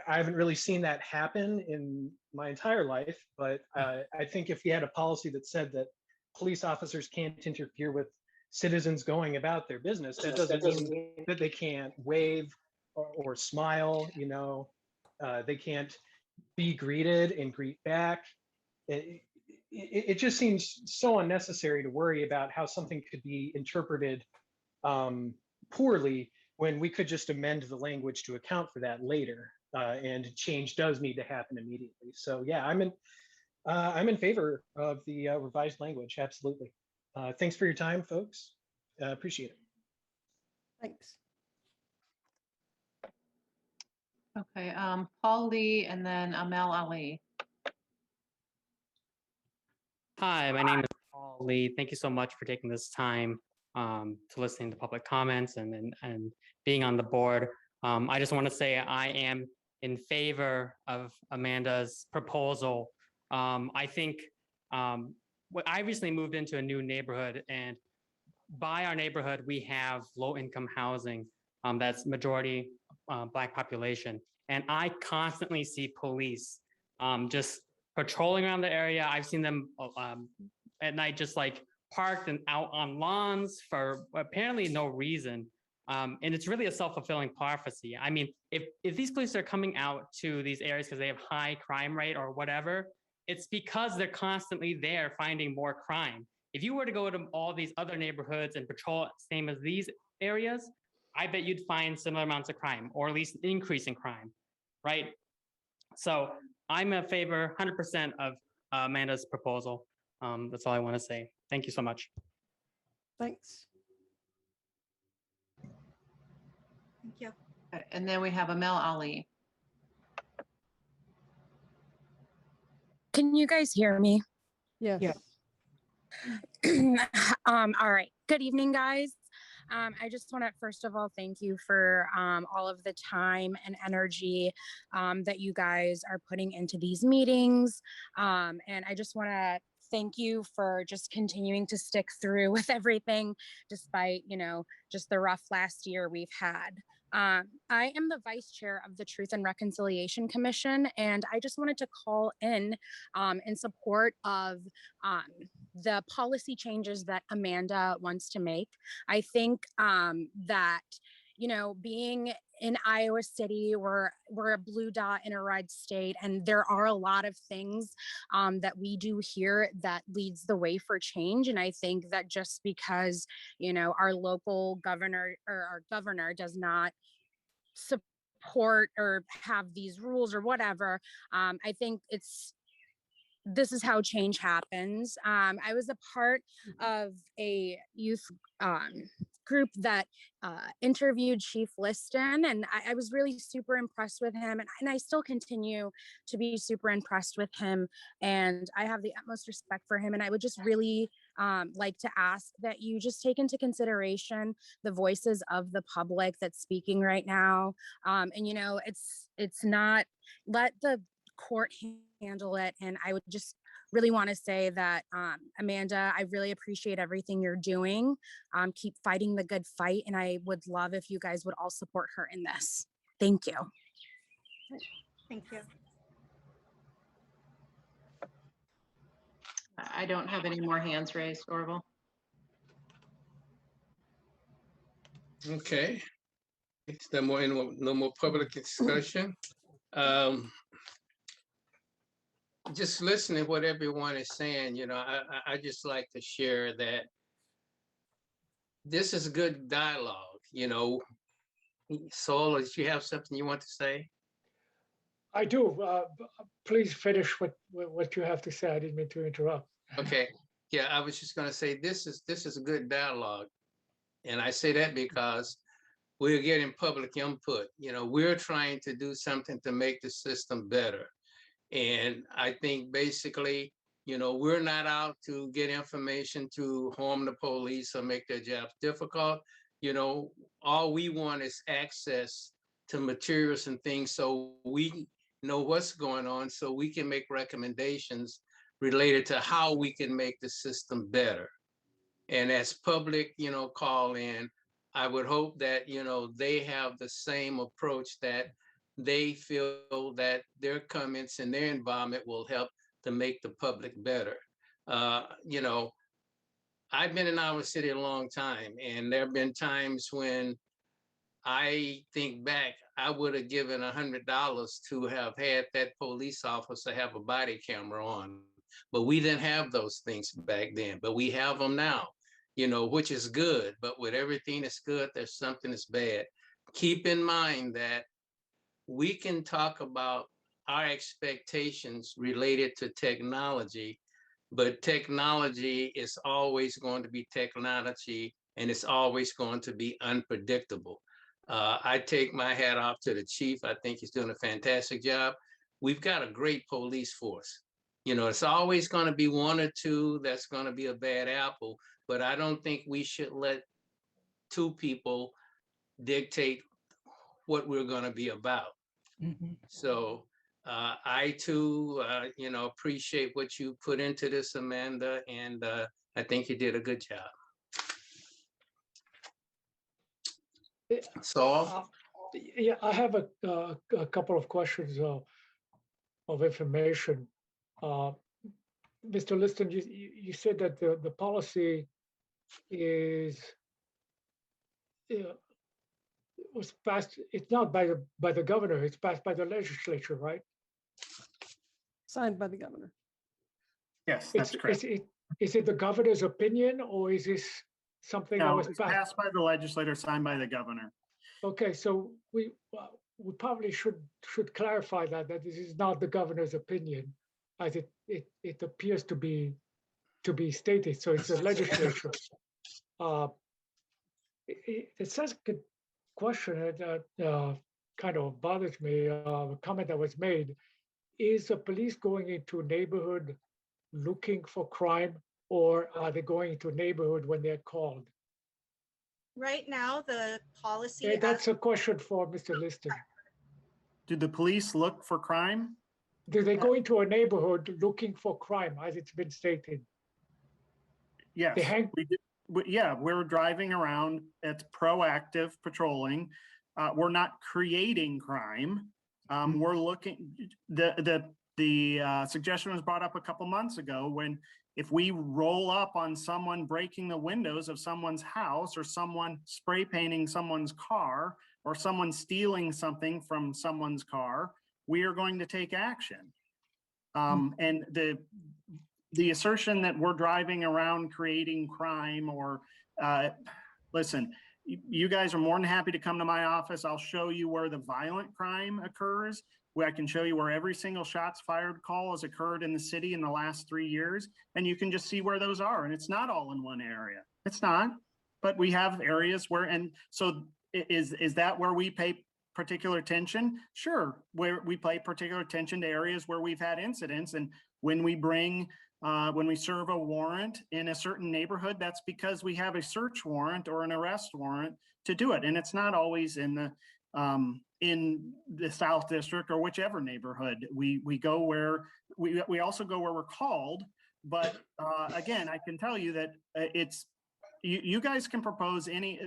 haven't really seen that happen in my entire life, but I think if you had a policy that said that police officers can't interfere with citizens going about their business, that doesn't mean that they can't wave or smile, you know, they can't be greeted and greet back. It just seems so unnecessary to worry about how something could be interpreted poorly when we could just amend the language to account for that later. And change does need to happen immediately. So yeah, I'm in favor of the revised language. Absolutely. Thanks for your time, folks. Appreciate it. Thanks. Okay, Paul Lee and then Amel Ali. Hi, my name is Paul Lee. Thank you so much for taking this time to listening to public comments and being on the board. I just want to say I am in favor of Amanda's proposal. I think I recently moved into a new neighborhood, and by our neighborhood, we have low-income housing that's majority Black population. And I constantly see police just patrolling around the area. I've seen them at night just like parked and out on lawns for apparently no reason. And it's really a self-fulfilling prophecy. I mean, if these police are coming out to these areas because they have high crime rate or whatever, it's because they're constantly there finding more crime. If you were to go to all these other neighborhoods and patrol same as these areas, I bet you'd find similar amounts of crime, or at least increase in crime, right? So I'm in favor 100% of Amanda's proposal. That's all I want to say. Thank you so much. Thanks. Thank you. Okay, and then we have Amel Ali. Can you guys hear me? Yes. Yeah. All right. Good evening, guys. I just want to, first of all, thank you for all of the time and energy that you guys are putting into these meetings. And I just want to thank you for just continuing to stick through with everything, despite, you know, just the rough last year we've had. I am the vice chair of the Truth and Reconciliation Commission, and I just wanted to call in support of the policy changes that Amanda wants to make. I think that, you know, being in Iowa City, we're a blue dot in a red state, and there are a lot of things that we do here that leads the way for change. And I think that just because, you know, our local governor or our governor does not support or have these rules or whatever, I think this is how change happens. I was a part of a youth group that interviewed Chief Liston, and I was really super impressed with him, and I still continue to be super impressed with him, and I have the utmost respect for him. And I would just really like to ask that you just take into consideration the voices of the public that's speaking right now. And you know, it's not, let the court handle it. And I would just really want to say that, Amanda, I really appreciate everything you're doing. Keep fighting the good fight. And I would love if you guys would all support her in this. Thank you. Thank you. I don't have any more hands raised, Orville. Okay. No more public discussion. Just listening to what everyone is saying, you know, I just like to share that this is good dialogue, you know. Saul, if you have something you want to say? I do. Please finish what you have to say. I didn't mean to interrupt. Okay, yeah, I was just gonna say, this is a good dialogue. And I say that because we're getting public input. You know, we're trying to do something to make the system better. And I think basically, you know, we're not out to get information to harm the police or make their jobs difficult. You know, all we want is access to materials and things so we know what's going on, so we can make recommendations related to how we can make the system better. And as public, you know, call in, I would hope that, you know, they have the same approach, that they feel that their comments and their involvement will help to make the public better. You know, I've been in our city a long time, and there have been times when I think back, I would have given $100 to have had that police officer have a body camera on. But we didn't have those things back then, but we have them now, you know, which is good. But with everything that's good, there's something that's bad. Keep in mind that we can talk about our expectations related to technology, but technology is always going to be technology, and it's always going to be unpredictable. I take my hat off to the chief. I think he's doing a fantastic job. We've got a great police force. You know, it's always going to be one or two that's going to be a bad apple, but I don't think we should let two people dictate what we're going to be about. So I too, you know, appreciate what you put into this, Amanda, and I think you did a good job. So, Yeah, I have a couple of questions of information. Mr. Liston, you said that the policy is was passed. It's not by the governor. It's passed by the legislature, right? Signed by the governor. Yes, that's correct. Is it the governor's opinion, or is this something that No, was it's passed? passed by the legislator, signed by the governor. Okay, so we probably should clarify that this is not the governor's opinion, as it appears to be stated. So it's the legislature. The second question that kind of bothers me, a comment that was made, is the police going into a neighborhood looking for crime, or are they going into a neighborhood when they're called? Right now, the policy. Yeah, that's a question for Mr. Liston. Do the police look for crime? Do they go into a neighborhood looking for crime, as it's been stated? Yes, we do. Yeah, we're driving around. It's proactive patrolling. We're not creating crime. We're looking. The suggestion was brought up a couple months ago, when if we roll up on someone breaking the windows of someone's house, or someone spray painting someone's car, or someone stealing something from someone's car, we are going to take action. And the assertion that we're driving around creating crime, or listen, you guys are more than happy to come to my office. I'll show you where the violent crime occurs, where I can show you where every single shots fired call has occurred in the city in the last 3 years. And you can just see where those are. And it's not all in one area. It's not, but we have areas where, and so is that where we pay particular attention? Sure, where we pay particular attention to areas where we've had incidents. And when we serve a warrant in a certain neighborhood, that's because we have a search warrant or an arrest warrant to do it. And it's not always in the South District or whichever neighborhood. We go where, we also go where we're called. But again, I can tell you that it's, you guys can propose any,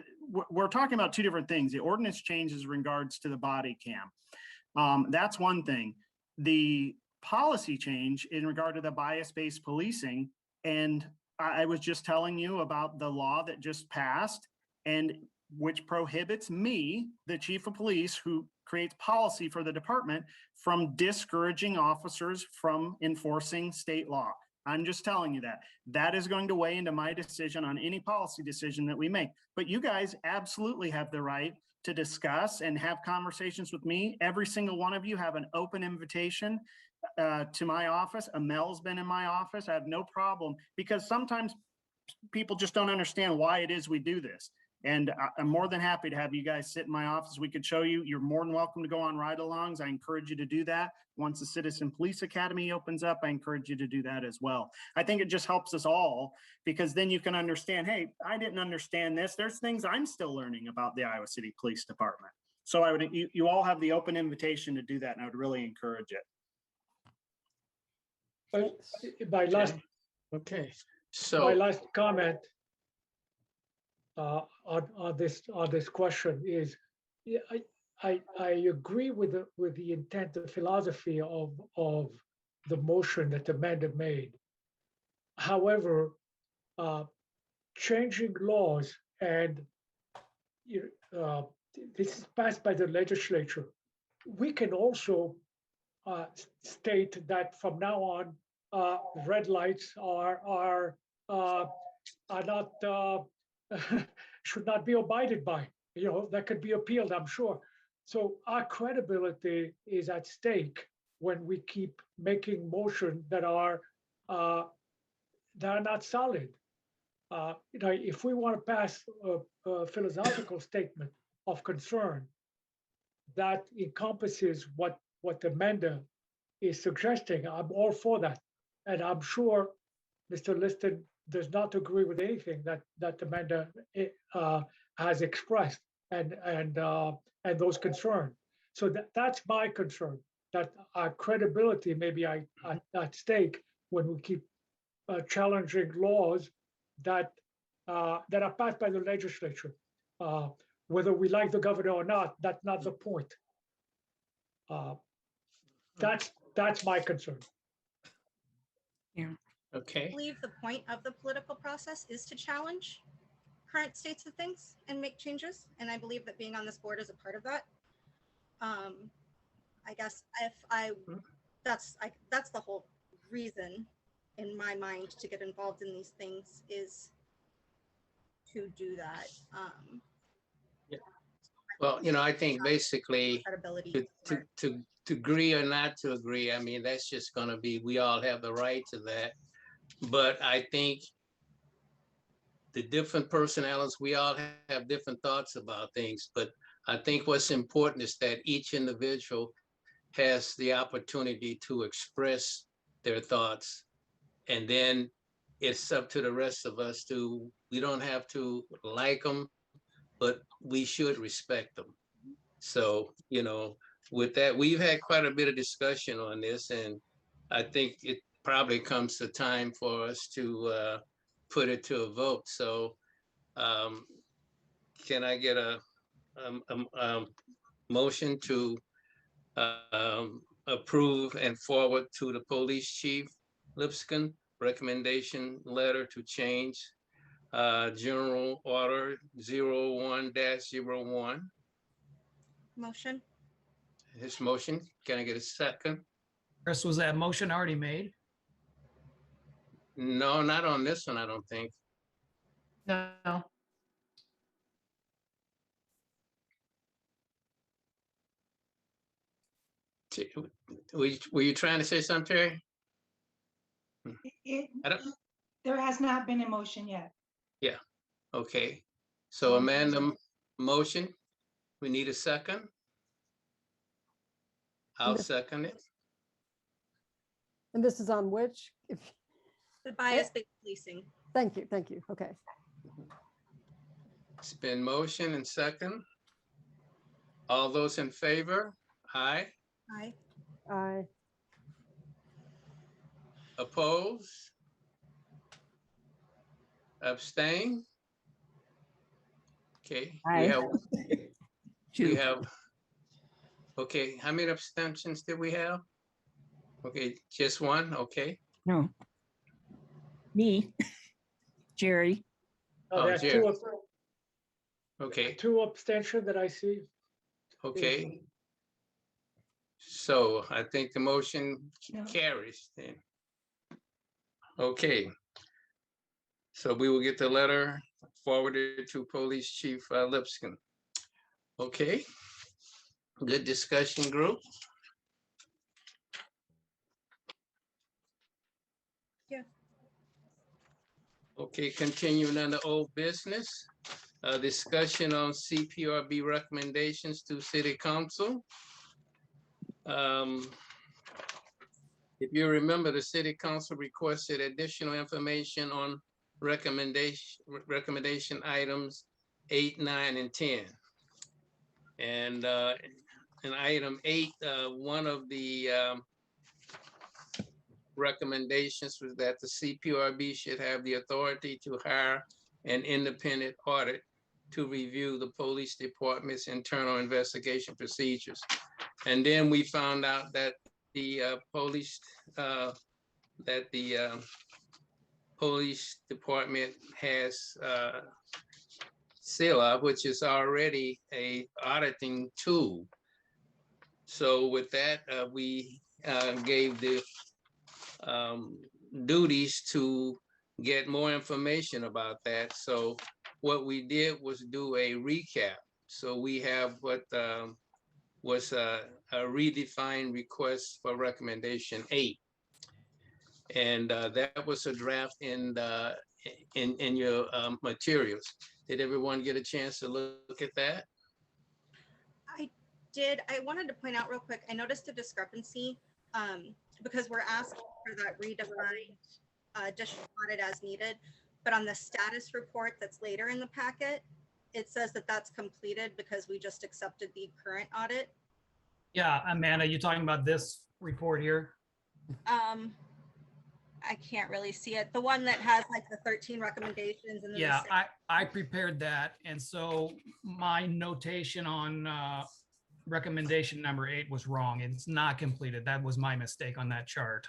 we're talking about two different things. The ordinance changes in regards to the body cam. That's one thing. The policy change in regard to the bias-based policing, and I was just telling you about the law that just passed, and which prohibits me, the chief of police, who creates policy for the department, from discouraging officers from enforcing state law. I'm just telling you that. That is going to weigh into my decision on any policy decision that we make. But you guys absolutely have the right to discuss and have conversations with me, every single one of you have an open invitation to my office. Amel's been in my office. I have no problem, because sometimes people just don't understand why it is we do this. And I'm more than happy to have you guys sit in my office. We could show you. You're more than welcome to go on ride-alongs. I encourage you to do that. Once the Citizen Police Academy opens up, I encourage you to do that as well. I think it just helps us all, because then you can understand, hey, I didn't understand this. There's things I'm still learning about the Iowa City Police Department. So I would, you all have the open invitation to do that, and I would really encourage it. But my last, Okay, my so, last comment on this question is, yeah, I agree with the intent, the philosophy of the motion that Amanda made. However, changing laws, and this is passed by the legislature. We can also state that from now on, red lights are not should not be abided by. You know, that could be appealed, I'm sure. So our credibility is at stake when we keep making motions that are not solid. You know, if we want to pass a philosophical statement of concern that encompasses what Amanda is suggesting, I'm all for that. And I'm sure Mr. Liston does not agree with anything that Amanda has expressed and those concerns. So that's my concern, that our credibility may be at stake when we keep challenging laws that are passed by the legislature. Whether we like the governor or not, that's not the point. That's my concern. I okay, believe the point of the political process is to challenge current states of things and make changes. And I believe that being on this board is a part of that. I guess that's the whole reason in my mind to get involved in these things, is to do that. well, you know, I think basically Credibility. to agree or not to agree, I mean, that's just gonna be, we all have the right to that. But I think the different personalities, we all have different thoughts about things. But I think what's important is that each individual has the opportunity to express their thoughts. And then it's up to the rest of us to, we don't have to like them, but we should respect them. So, you know, with that, we've had quite a bit of discussion on this, and I think it probably comes the time for us to put it to a vote. So can I get a motion to approve and forward to the police chief Lipscomb recommendation letter to change General Order 01-01? Motion. His motion, can I get a second? Chris, was that motion already made? No, not on this one, I don't think. No, Were you trying to say something, Terry? I don't, There has not been a motion yet. yeah, okay. So Amanda, motion, we need a second. I'll second it. And this is on which, if, The bias-based policing. thank you, okay. It's been motion and second. All those in favor? Aye. Aye. Aye. Oppose? Abstain? Okay, Aye. we have, okay, how many abstentions did we have? Okay, just one, okay. No. Me, Jerry. Oh, Oh, there are Jerry. two Okay, abstentions that I see. okay. So I think the motion No. carries then. Okay. So we will get the letter forwarded to Police Chief Lipscomb. Okay, good discussion group. Yeah. Okay, continuing on the old business, discussion on CPRB recommendations to City Council. If you remember, the City Council requested additional information on recommendation items 8, 9, and 10. And in item 8, one of the recommendations was that the CPRB should have the authority to hire an independent audit to review the police department's internal investigation procedures. And then we found out that the police department has CELA, which is already a auditing tool. So with that, we gave the duties to get more information about that. So what we did was do a recap. So we have what was a redefined request for recommendation 8. And that was a draft in your materials. Did everyone get a chance to look at that? I did. I wanted to point out real quick, I noticed a discrepancy because we're asking for that redefined additional audit as needed. But on the status report that's later in the packet, it says that that's completed because we just accepted the current audit. Yeah, Amanda, you talking about this report here? I can't really see it. The one that has like the 13 recommendations and then Yeah, I prepared that. And so my notation on recommendation number 8 was wrong. It's not completed. That was my mistake on that chart.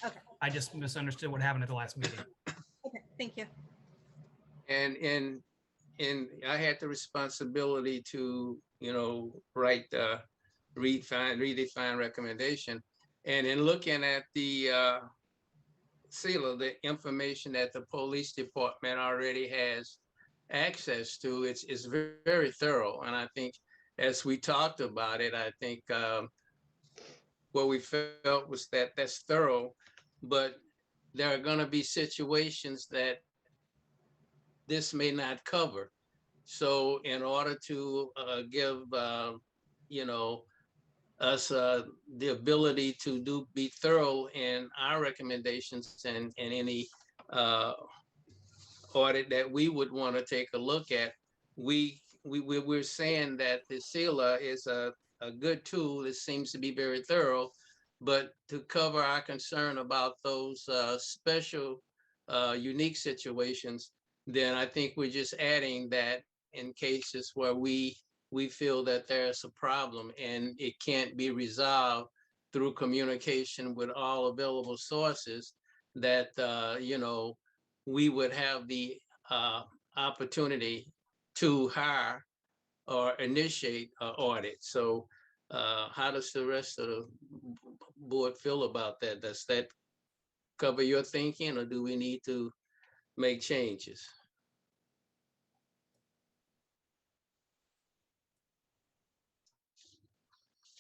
Okay. I just misunderstood what happened at the last meeting. Okay, thank you. And I had the responsibility to, write the redefine recommendation. And in looking at the CELA, the information that the police department already has access to, it's very, very thorough. And I think as we talked about it, I think what we felt was that that's thorough, but there are going to be situations that this may not cover. So in order to give, us the ability to be thorough in our recommendations and any audit that we would want to take a look at, we're saying that the CELA is a good tool. It seems to be very thorough, but to cover our concern about those special unique situations, then I think we're just adding that in cases where we feel that there's a problem and it can't be resolved through communication with all available sources, that we would have the opportunity to hire or initiate an audit. So how does the rest of the board feel about that? Does that cover your thinking, or do we need to make changes?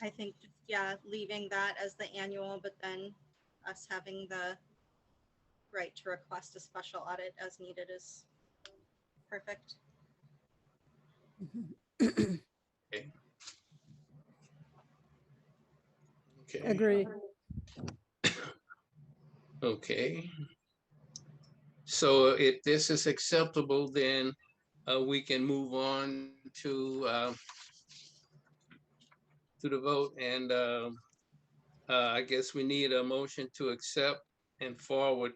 I think, yeah, leaving that as the annual, but then us having the right to request a special audit as needed is perfect. Okay. Agree. Okay. So if this is acceptable, then we can move on to the vote. And I guess we need a motion to accept and forward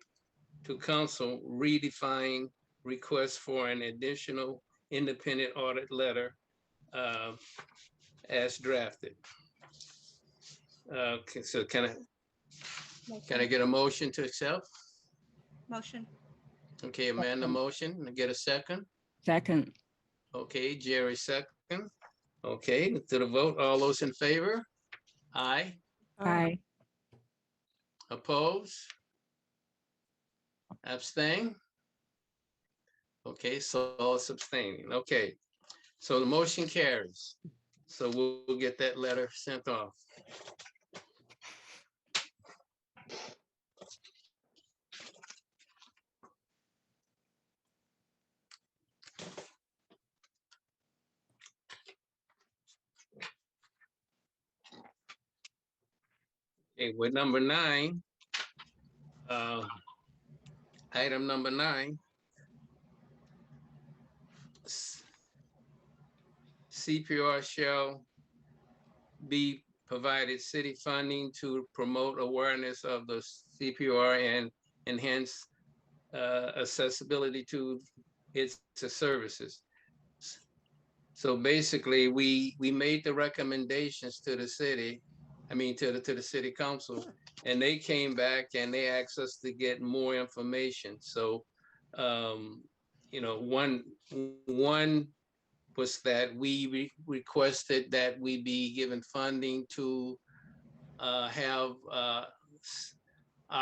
to council redefine request for an additional independent audit letter as drafted. Okay, so can I get a motion to accept? Motion. Okay, Amanda, motion. Get a second? Second. Okay, Jerry, second. Okay, to the vote. All those in favor? Aye. Aye. Oppose? Abstain? Okay, so all is abstaining. Okay. So the motion carries. So we'll get that letter sent off. Okay, with number 9, item number 9, CPR shall be provided city funding to promote awareness of the CPR and enhance accessibility to its services. So basically, we made the recommendations to the city, to the city council, and they came back and they asked us to get more information. So, one was that we requested that we be given funding to have our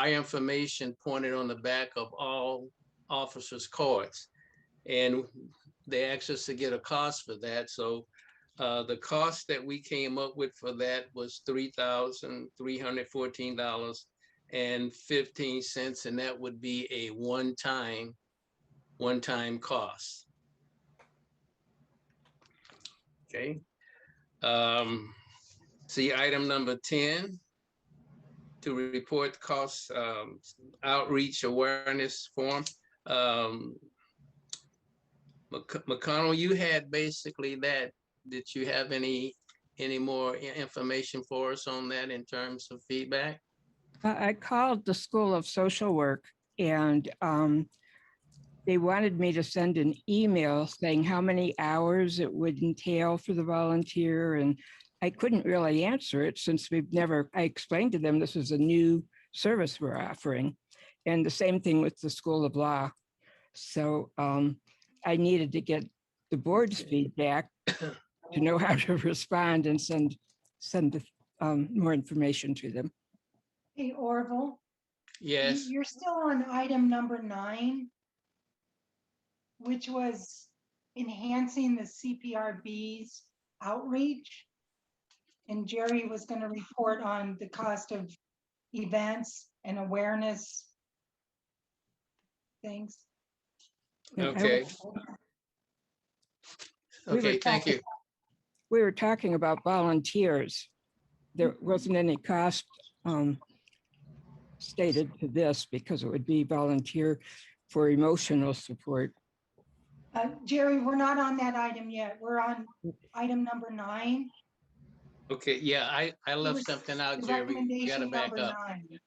information pointed on the back of all officers' cards. And they asked us to get a cost for that. So the cost that we came up with for that was $3,314.15, and that would be a one-time cost. Okay. See item number 10, to report costs, outreach awareness form. McConnell, you had basically that. Did you have any more information for us on that in terms of feedback? I called the School of Social Work, and they wanted me to send an email saying how many hours it would entail for the volunteer. And I couldn't really answer it since I explained to them this is a new service we're offering. And the same thing with the School of Law. So I needed to get the board's feedback to know how to respond and send more information to them. Hey, Orville. Yes. You're still on item number 9, which was enhancing the CPRB's outreach. And Jerry was going to report on the cost of events and awareness things. Okay. Okay, thank you. We were talking about volunteers. There wasn't any cost stated to this because it would be volunteer for emotional support. Jerry, we're not on that item yet. We're on item number 9. Okay, yeah, I left something out, The Jerry. We gotta recommendation back number up. 9.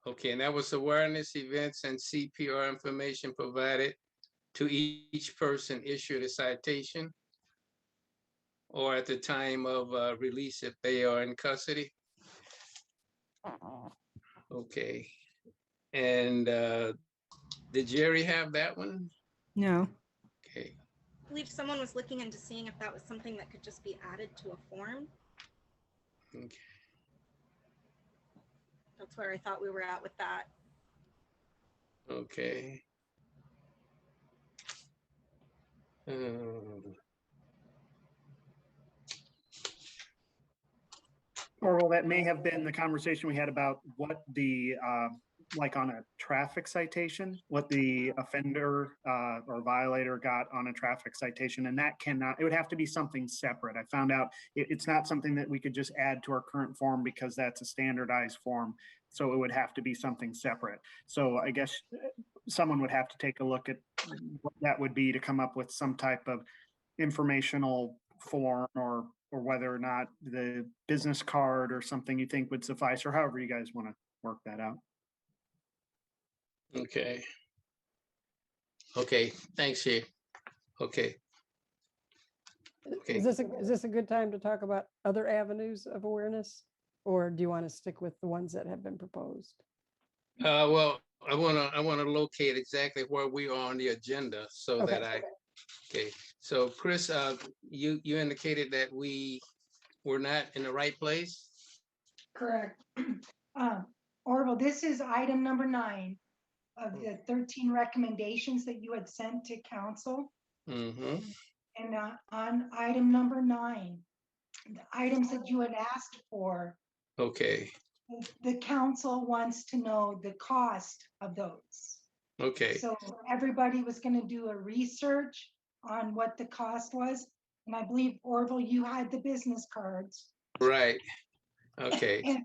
Okay, and that was awareness events and CPR information provided to each person issued a citation or at the time of release if they are in custody. Okay, and did Jerry have that one? No. Okay. I believe someone was looking into seeing if that was something that could just be added to a form. Okay. That's where I thought we were at with that. Okay. Or that may have been the conversation we had about what the, like on a traffic citation, what the offender or violator got on a traffic citation, and that cannot, it would have to be something separate. I found out it's not something that we could just add to our current form because that's a standardized form. So it would have to be something separate. So I guess someone would have to take a look at what that would be to come up with some type of informational form or whether or not the business card or something you think would suffice, or however you guys want to work that out. Okay. Okay, thanks, Chief. Okay. Okay. Is this a good time to talk about other avenues of awareness? Or do you want to stick with the ones that have been proposed? Well, I wanna locate exactly where we are on the agenda so Okay. that okay. So Chris, you indicated that we were not in the right place? Correct. Orville, this is item number 9. of the 13 recommendations that you had sent to council. Mm-hmm. And on item number 9, the items that you had asked for, Okay, the council wants to know the cost of those. okay, So everybody was going to do a research on what the cost was. And I believe, Orville, you had the business cards. right, okay, And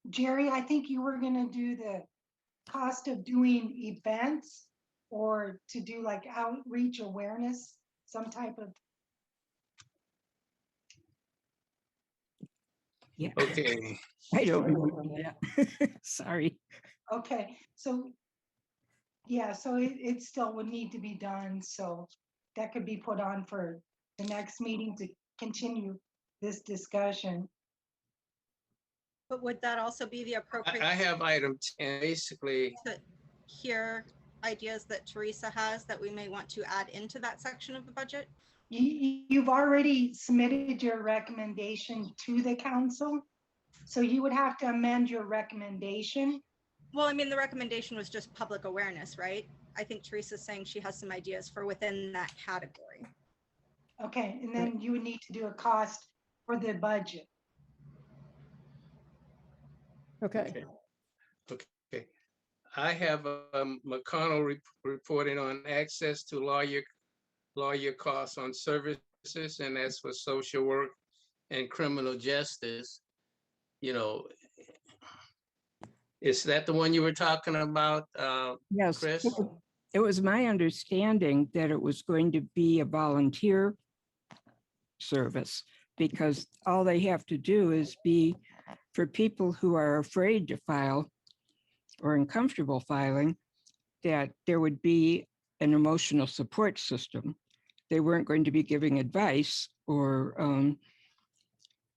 Jerry, I think you were going to do the cost of doing events or to do like outreach awareness, some type of. Yeah, okay. I don't remember that. Sorry. Okay, so yeah, so it still would need to be done. So that could be put on for the next meeting to continue this discussion. But would that also be the appropriate I have item 10, basically, to hear ideas that Teresa has that we may want to add into that section of the budget? You've already submitted your recommendation to the council, so you would have to amend your recommendation. Well, I mean, the recommendation was just public awareness, right? I think Teresa's saying she has some ideas for within that category. Okay, and then you would need to do a cost for the budget. Okay. okay. I have McConnell reporting on access to lawyer costs on services, and that's for social work and criminal justice. You know, is that the one you were talking about, Yes, Chris? it was my understanding that it was going to be a volunteer service because all they have to do is be for people who are afraid to file or uncomfortable filing, that there would be an emotional support system. They weren't going to be giving advice or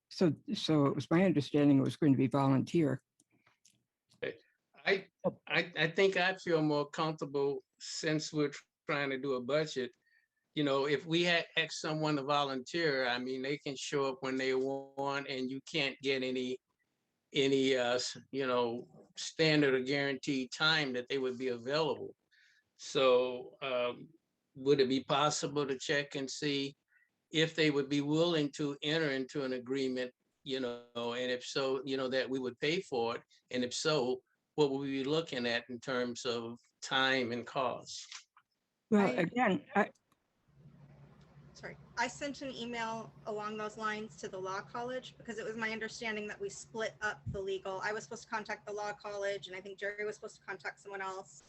so it was my understanding it was going to be volunteer. I think I feel more comfortable since we're trying to do a budget. You know, if we had asked someone to volunteer, I mean, they can show up when they want, and you can't get any you know, standard or guaranteed time that they would be available. So would it be possible to check and see if they would be willing to enter into an agreement, you know, and if so, you know, that we would pay for it, and if so, what would we be looking at in terms of time and cost? Well, again, Sorry, I sent an email along those lines to the law college because it was my understanding that we split up the legal. I was supposed to contact the law college, and I think Jerry was supposed to contact someone else.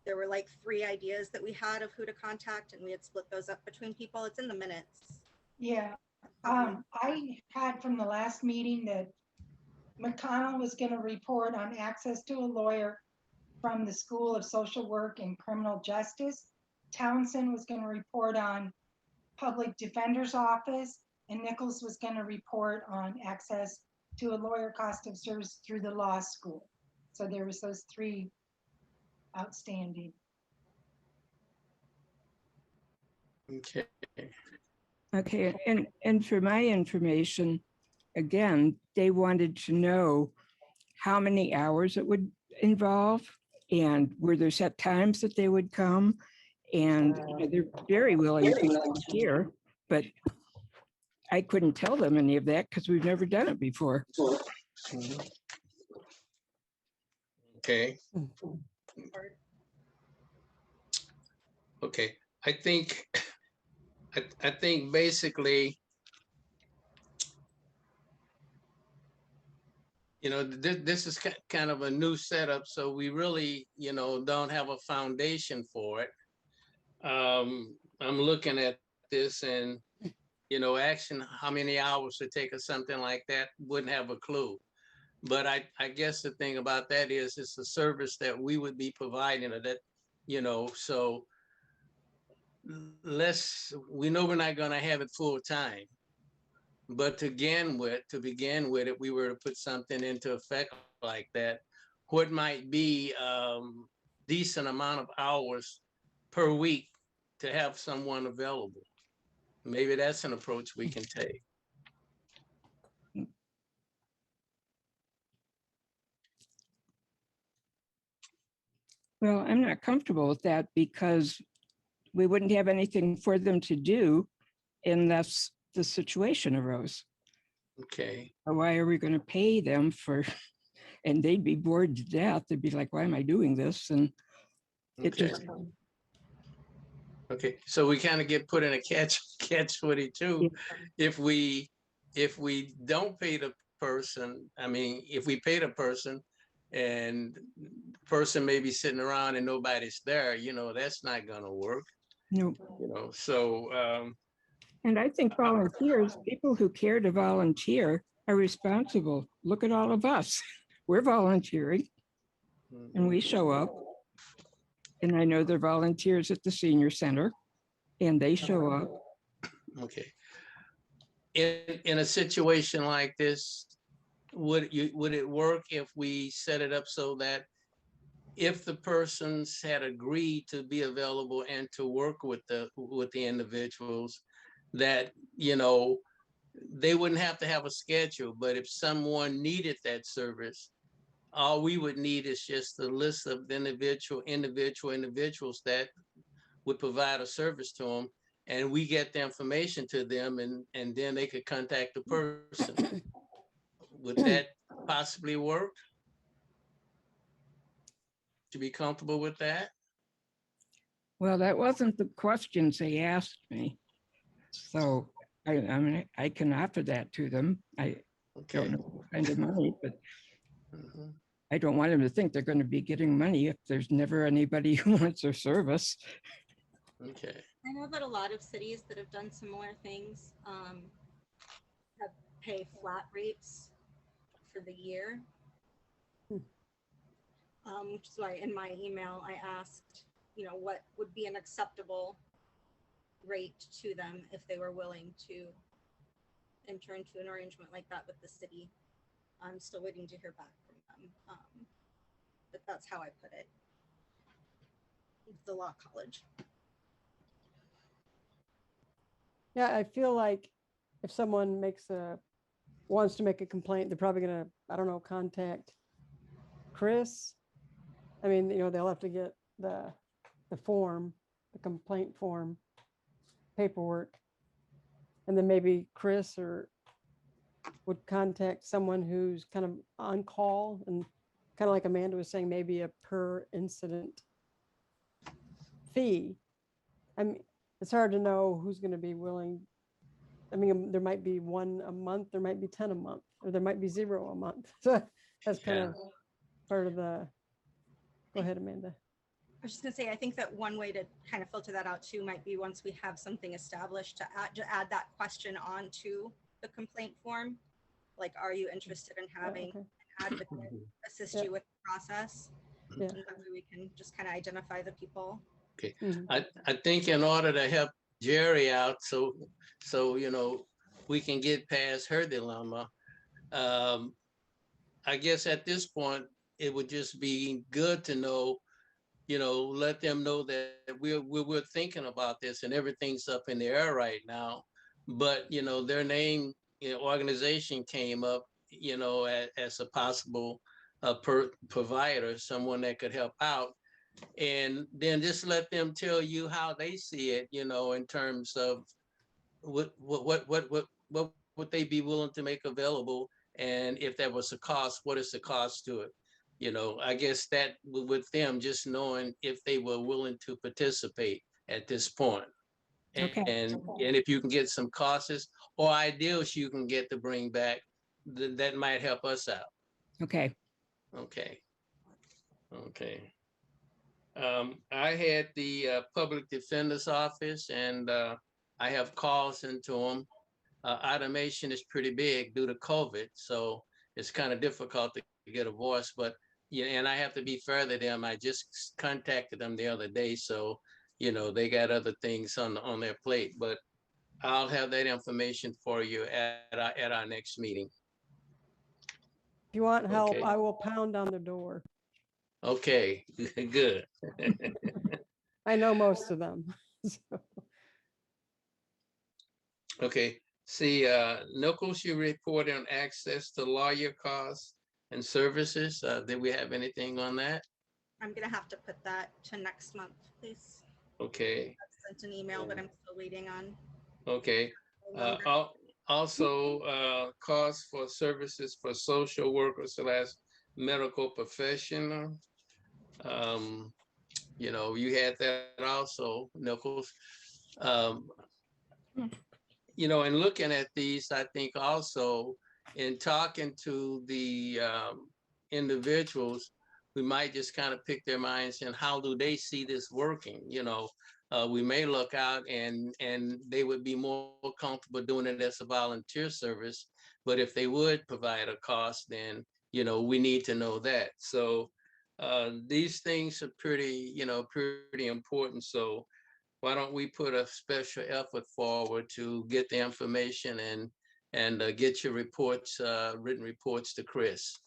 There were like 3 ideas that we had of who to contact, and we had split those up between people. It's in the minutes. Yeah, I had from the last meeting that McConnell was going to report on access to a lawyer from the School of Social Work and Criminal Justice. Townsend was going to report on Public Defender's Office, and Nichols was going to report on access to a lawyer cost of service through the law school. So there was those 3 outstanding. Okay. okay, and for my information, again, they wanted to know how many hours it would involve and were there set times that they would come. And you know, they're very willing to volunteer, but I couldn't tell them any of that because we've never done it before. Okay. Okay, I think basically, you know, this is kind of a new setup, so we really, you know, don't have a foundation for it. I'm looking at this and, you know, asking how many hours to take or something like that, wouldn't have a clue. But I guess the thing about that is it's a service that we would be providing, or that, you know, so we know we're not going to have it full time, but to begin with, if we were to put something into effect like that, what might be decent amount of hours per week to have someone available? Maybe that's an approach we can take. Well, I'm not comfortable with that because we wouldn't have anything for them to do unless the situation arose. Okay, Or why are we going to pay them for, and they'd be bored to death. They'd be like, why am I doing this? And it okay, just, okay. So we kind of get put in a catch 22 if we don't pay the person. I mean, if we pay the person and the person may be sitting around and nobody's there, you know, that's not gonna work. no. You know, so And I think volunteers, people who care to volunteer are responsible. Look at all of us. We're volunteering and we show up. And I know they're volunteers at the senior center and they show up. okay. In a situation like this, would it work if we set it up so that if the persons had agreed to be available and to work with the individuals, that, you know, they wouldn't have to have a schedule, but if someone needed that service, all we would need is just a list of the individuals that would provide a service to them, and we get the information to them, and then they could contact the person. Would that possibly work? To be comfortable with that? Well, that wasn't the questions they asked me. So I mean, I can offer that to them. I don't know what kind of money, but I don't want them to think they're going to be getting money if there's never anybody who wants their service. Okay. I know that a lot of cities that have done similar things have pay flat rates for the year. Which is why in my email I asked, you know, what would be an acceptable rate to them if they were willing to enter into an arrangement like that with the city. I'm still waiting to hear back from them, but that's how I put it. The law college. Yeah, I feel like if someone wants to make a complaint, they're probably gonna, I don't know, contact Chris. I mean, you know, they'll have to get the form, the complaint form, paperwork. And then maybe Chris would contact someone who's kind of on call, and kind of like Amanda was saying, maybe a per incident fee. I mean, it's hard to know who's going to be willing. I mean, there might be one a month, there might be 10 a month, or there might be 0 a month. So that's kind of part of the, go ahead, Amanda. I was just gonna say, I think that one way to kind of filter that out too might be once we have something established to add that question onto the complaint form. Like, are you interested in having an advocate assist you with the process? Yeah. And that way we can just kind of identify the people. Okay. I think in order to help Jerry out, so you know, we can get past her dilemma, I guess at this point it would just be good to know, you know, let them know that we're thinking about this and everything's up in the air right now. But, you know, their name, you know, organization came up, you know, as a possible provider, someone that could help out. And then just let them tell you how they see it, you know, in terms of what would they be willing to make available, and if there was a cost, what is the cost to it? You know, I guess that with them just knowing if they were willing to participate at this point. Okay. And if you can get some costs or ideals you can get to bring back, that might help us out. Okay. Okay. Okay. I had the public defender's office, and I have calls into them. Automation is pretty big due to COVID, so it's kind of difficult to get a voice. But yeah, and I have to be fair to them. I just contacted them the other day, so you know they got other things on their plate. But I'll have that information for you at our next meeting. If you want help, Okay. I will pound on the door. Okay, good. I know most of them. So, Okay, see, Nichols, you report on access to lawyer costs and services. Did we have anything on that? I'm gonna have to put that to next month, please. Okay, I sent an email, but I'm still waiting on. okay. Also, costs for services for social workers / medical professional. You know, you had that also, Nichols. Um, you know, in looking at these, I think also in talking to the individuals, we might just kind of pick their minds and how do they see this working? You know, we may look out and they would be more comfortable doing it as a volunteer service. But if they would provide a cost, then, you know, we need to know that. So these things are pretty, you know, pretty important. So why don't we put a special effort forward to get the information and get your reports, written reports to Chris.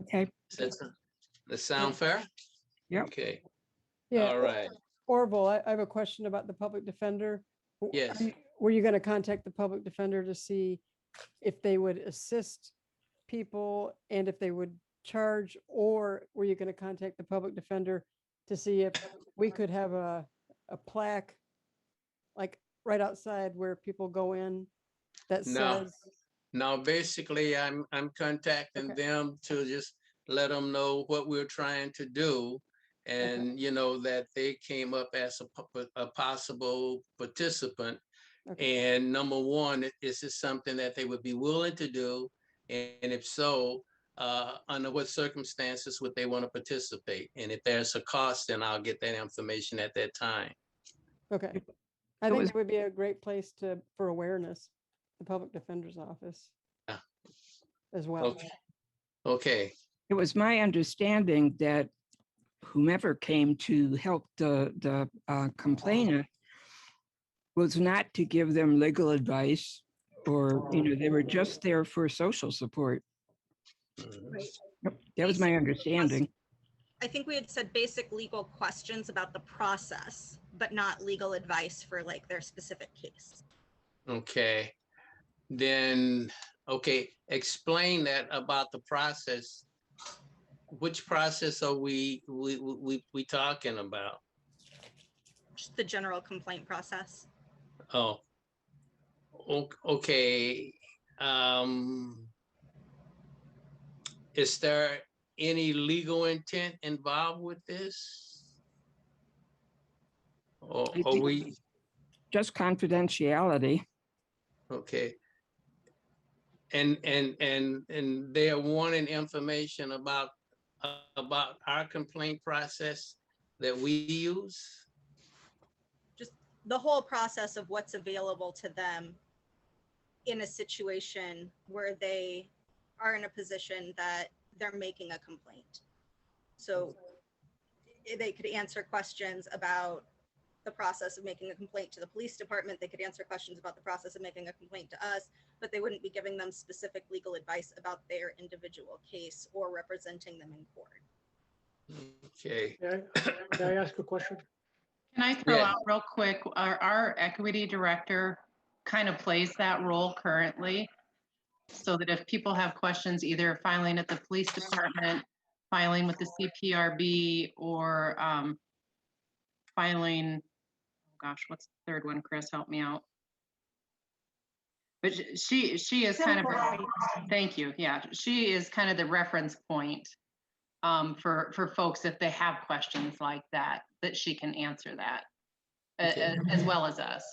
Okay. Does that sound fair? Yep. Okay. Yeah. All right. Orville, I have a question about the public defender. Yes. Were you going to contact the public defender to see if they would assist people and if they would charge, or were you going to contact the public defender to see if we could have a plaque like right outside where people go in that No. says, Now, basically, I'm contacting them to just let them know what we're trying to do, and you know that they came up as a possible participant. And number one, is this something that they would be willing to do? And if so, under what circumstances would they want to participate? And if there's a cost, then I'll get that information at that time. okay. I think it would be a great place for awareness, the public defender's office. Yeah. As well. Okay. Okay. It was my understanding that whomever came to help the complainant was not to give them legal advice, or, you know, they were just there for social support. Right. Yep, that was my understanding. I think we had said basic legal questions about the process, but not legal advice for like their specific case. Okay. Then, okay, explain that about the process. Which process are we talking about? Just the general complaint process. Oh, okay. Is there any legal intent involved with this? Or I are think we? just confidentiality. Okay. And they are wanting information about our complaint process that we use? Just the whole process of what's available to them in a situation where they are in a position that they're making a complaint. So they could answer questions about the process of making a complaint to the police department. They could answer questions about the process of making a complaint to us, but they wouldn't be giving them specific legal advice about their individual case or representing them in court. Okay. Can I ask a question? Can I throw out real quick, our equity director kind of plays that role currently, so that if people have questions, either filing at the police department, filing with the CPRB, or filing, oh gosh, what's the third one? Chris, help me out. But she is kind of, thank you, yeah, she is kind of the reference point for folks if they have questions like that she can answer that, as well as us.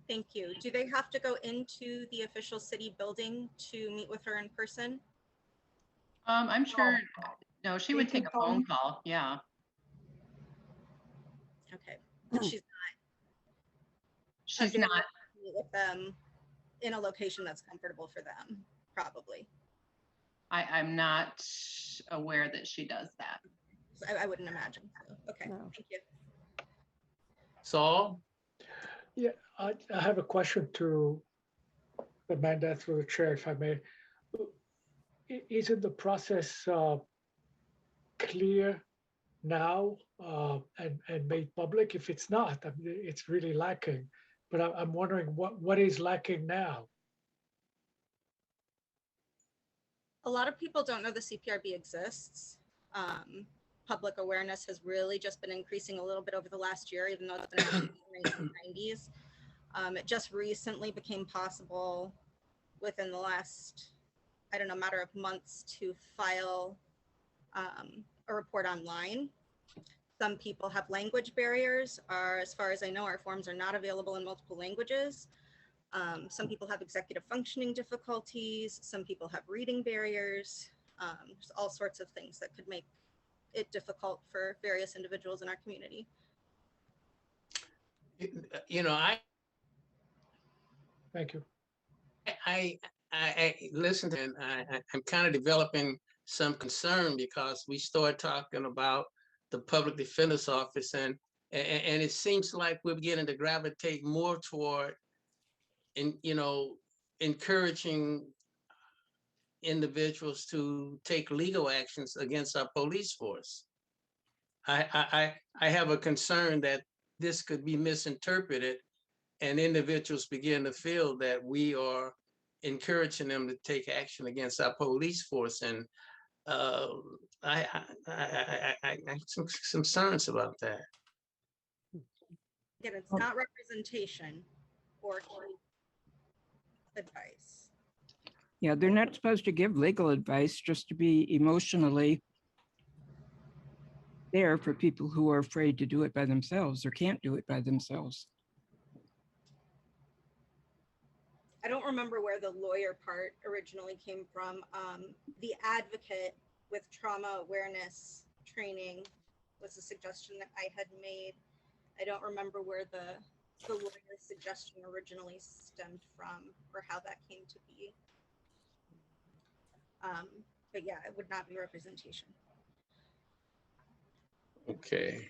Thank you. Do they have to go into the official city building to meet with her in person? I'm sure, no, she would take a phone call, yeah. Okay. She's not meet with them in a location that's comfortable for them, probably. I'm not aware that she does that. I wouldn't imagine. So. Okay, thank you. Saul? Yeah, I have a question to Amanda through the chair, if I may. Isn't the process clear now and made public? If it's not, I mean, it's really lacking. But I'm wondering what is lacking now? A lot of people don't know the CPRB exists. public awareness has really just been increasing a little bit over the last year, even though it's been around since the 1990s. It just recently became possible within the last, I don't know, matter of months to file a report online. Some people have language barriers. As far as I know, our forms are not available in multiple languages. Some people have executive functioning difficulties. Some people have reading barriers. There's all sorts of things that could make it difficult for various individuals in our community. You know, Thank you. I listened and I'm kind of developing some concern because we start talking about the public defender's office and it seems like we're beginning to gravitate more toward encouraging individuals to take legal actions against our police force. I have a concern that this could be misinterpreted and individuals begin to feel that we are encouraging them to take action against our police force. And I have some concerns about that. Again, it's not representation or advice. Yeah, they're not supposed to give legal advice, just to be emotionally there for people who are afraid to do it by themselves or can't do it by themselves. I don't remember where the lawyer part originally came from. The advocate with trauma awareness training was a suggestion that I had made. I don't remember where the lawyer's suggestion originally stemmed from or how that came to be. But yeah, it would not be representation. Okay.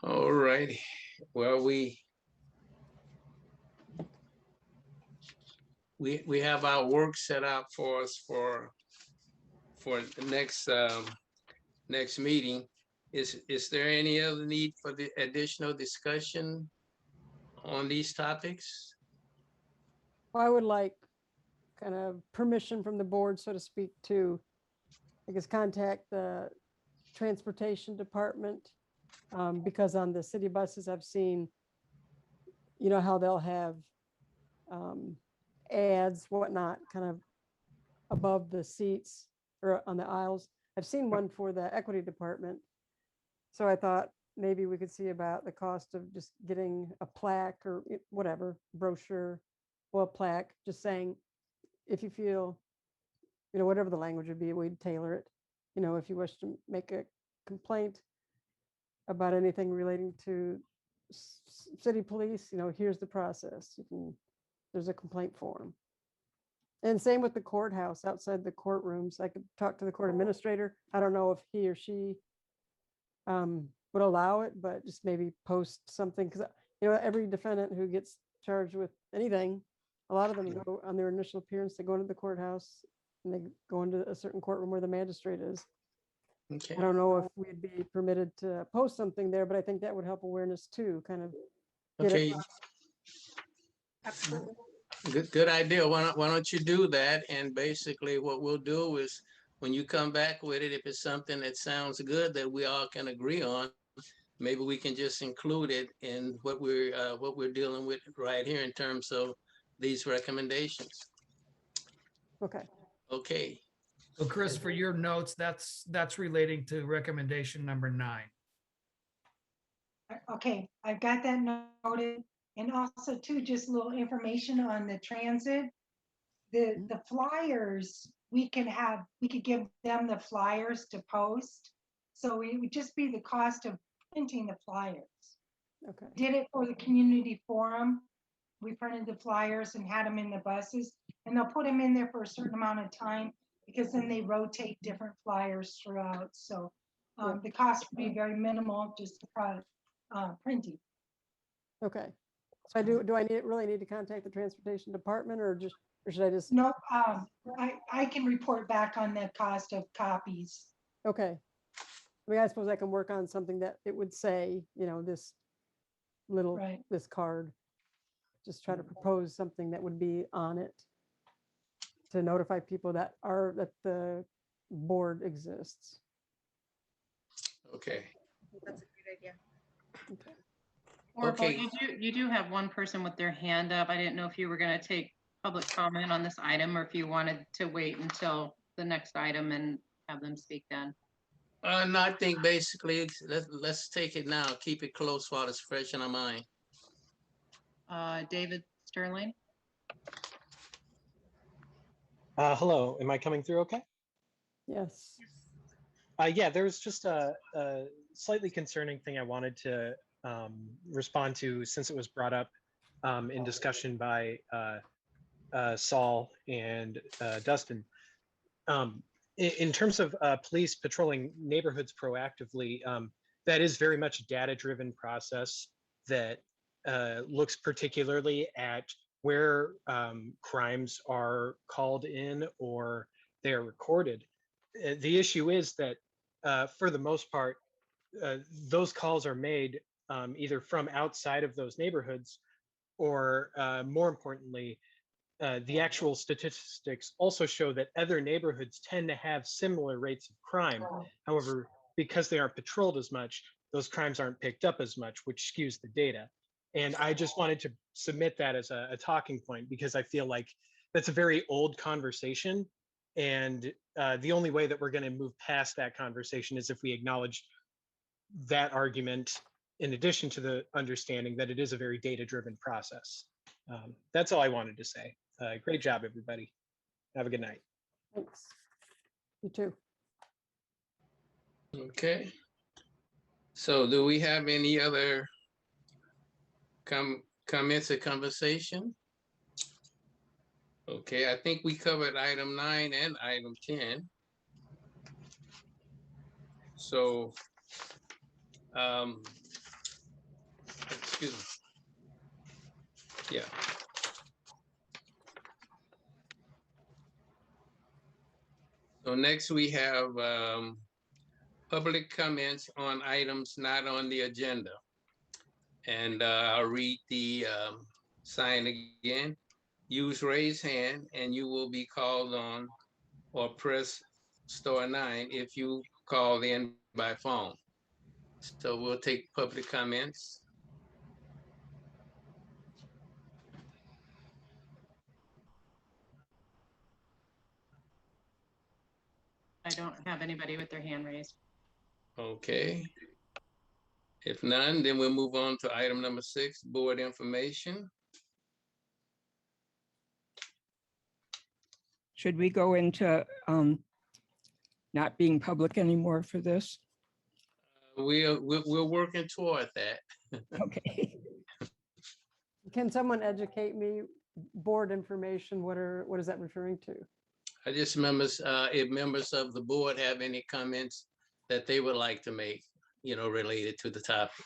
All righty. Well, we have our work set out for us for the next meeting. Is there any other need for the additional discussion on these topics? Well, I would like kind of permission from the board, so to speak, to, I guess, contact the transportation department, because on the city buses, I've seen, how they'll have ads, whatnot, kind of above the seats or on the aisles. I've seen one for the equity department. So I thought maybe we could see about the cost of just getting a plaque or whatever, brochure, or a plaque, just saying, if you feel, whatever the language would be, we'd tailor it. If you wish to make a complaint about anything relating to city police, here's the process. There's a complaint form. And same with the courthouse, outside the courtrooms. I could talk to the court administrator. I don't know if he or she would allow it, but just maybe post something, because every defendant who gets charged with anything, a lot of them go on their initial appearance, they go into the courthouse and they go into a certain courtroom where the magistrate is. Okay. I don't know if we'd be permitted to post something there, but I think that would help awareness too, kind of. Okay. Absolutely. Good idea. Why don't you do that? And basically what we'll do is when you come back with it, if it's something that sounds good that we all can agree on, maybe we can just include it in what we're dealing with right here in terms of these recommendations. Okay. Okay. So Chris, for your notes, that's relating to recommendation number 9. Okay, I've got that noted. And also too, just a little information on the transit. The flyers, we could give them the flyers to post. So it would just be the cost of printing the flyers. Okay. Did it for the community forum. We printed the flyers and had them in the buses, and they'll put them in there for a certain amount of time because then they rotate different flyers throughout. So the cost would be very minimal, just the printing. Okay. So do I really need to contact the transportation department, or should I just? No, I can report back on the cost of copies. Okay. I mean, I suppose I can work on something that it would say, this little, Right. this card. Just try to propose something that would be on it to notify people that the board exists. Okay. That's a great idea. Orville, Okay. you do have one person with their hand up. I didn't know if you were going to take public comment on this item or if you wanted to wait until the next item and have them speak then. No, I think basically let's take it now. Keep it close while it's fresh in our mind. David Sterling? Hello, am I coming through okay? Yes. Yeah, there was just a slightly concerning thing I wanted to respond to since it was brought up in discussion by Saul and Dustin. In terms of police patrolling neighborhoods proactively, that is very much a data-driven process that looks particularly at where crimes are called in or they're recorded. The issue is that for the most part, those calls are made either from outside of those neighborhoods or more importantly, the actual statistics also show that other neighborhoods tend to have similar rates of crime. However, because they aren't patrolled as much, those crimes aren't picked up as much, which skews the data. And I just wanted to submit that as a talking point because I feel like that's a very old conversation. And the only way that we're going to move past that conversation is if we acknowledge that argument in addition to the understanding that it is a very data-driven process. That's all I wanted to say. Great job, everybody. Have a good night. Thanks. You too. Okay. So do we have any other comments or conversation? Okay, I think we covered item 9 and item 10. So, excuse me. Yeah. So next we have public comments on items not on the agenda. And I'll read the sign again. Use raise hand and you will be called on or press *9 if you call in by phone. So we'll take public comments. I don't have anybody with their hand raised. Okay. If none, then we'll move on to item number 6, board information. Should we go into not being public anymore for this? We're working toward that. Okay. Can someone educate me? Board information, what is that referring to? I just members, if members of the board have any comments that they would like to make, you know, related to the topic,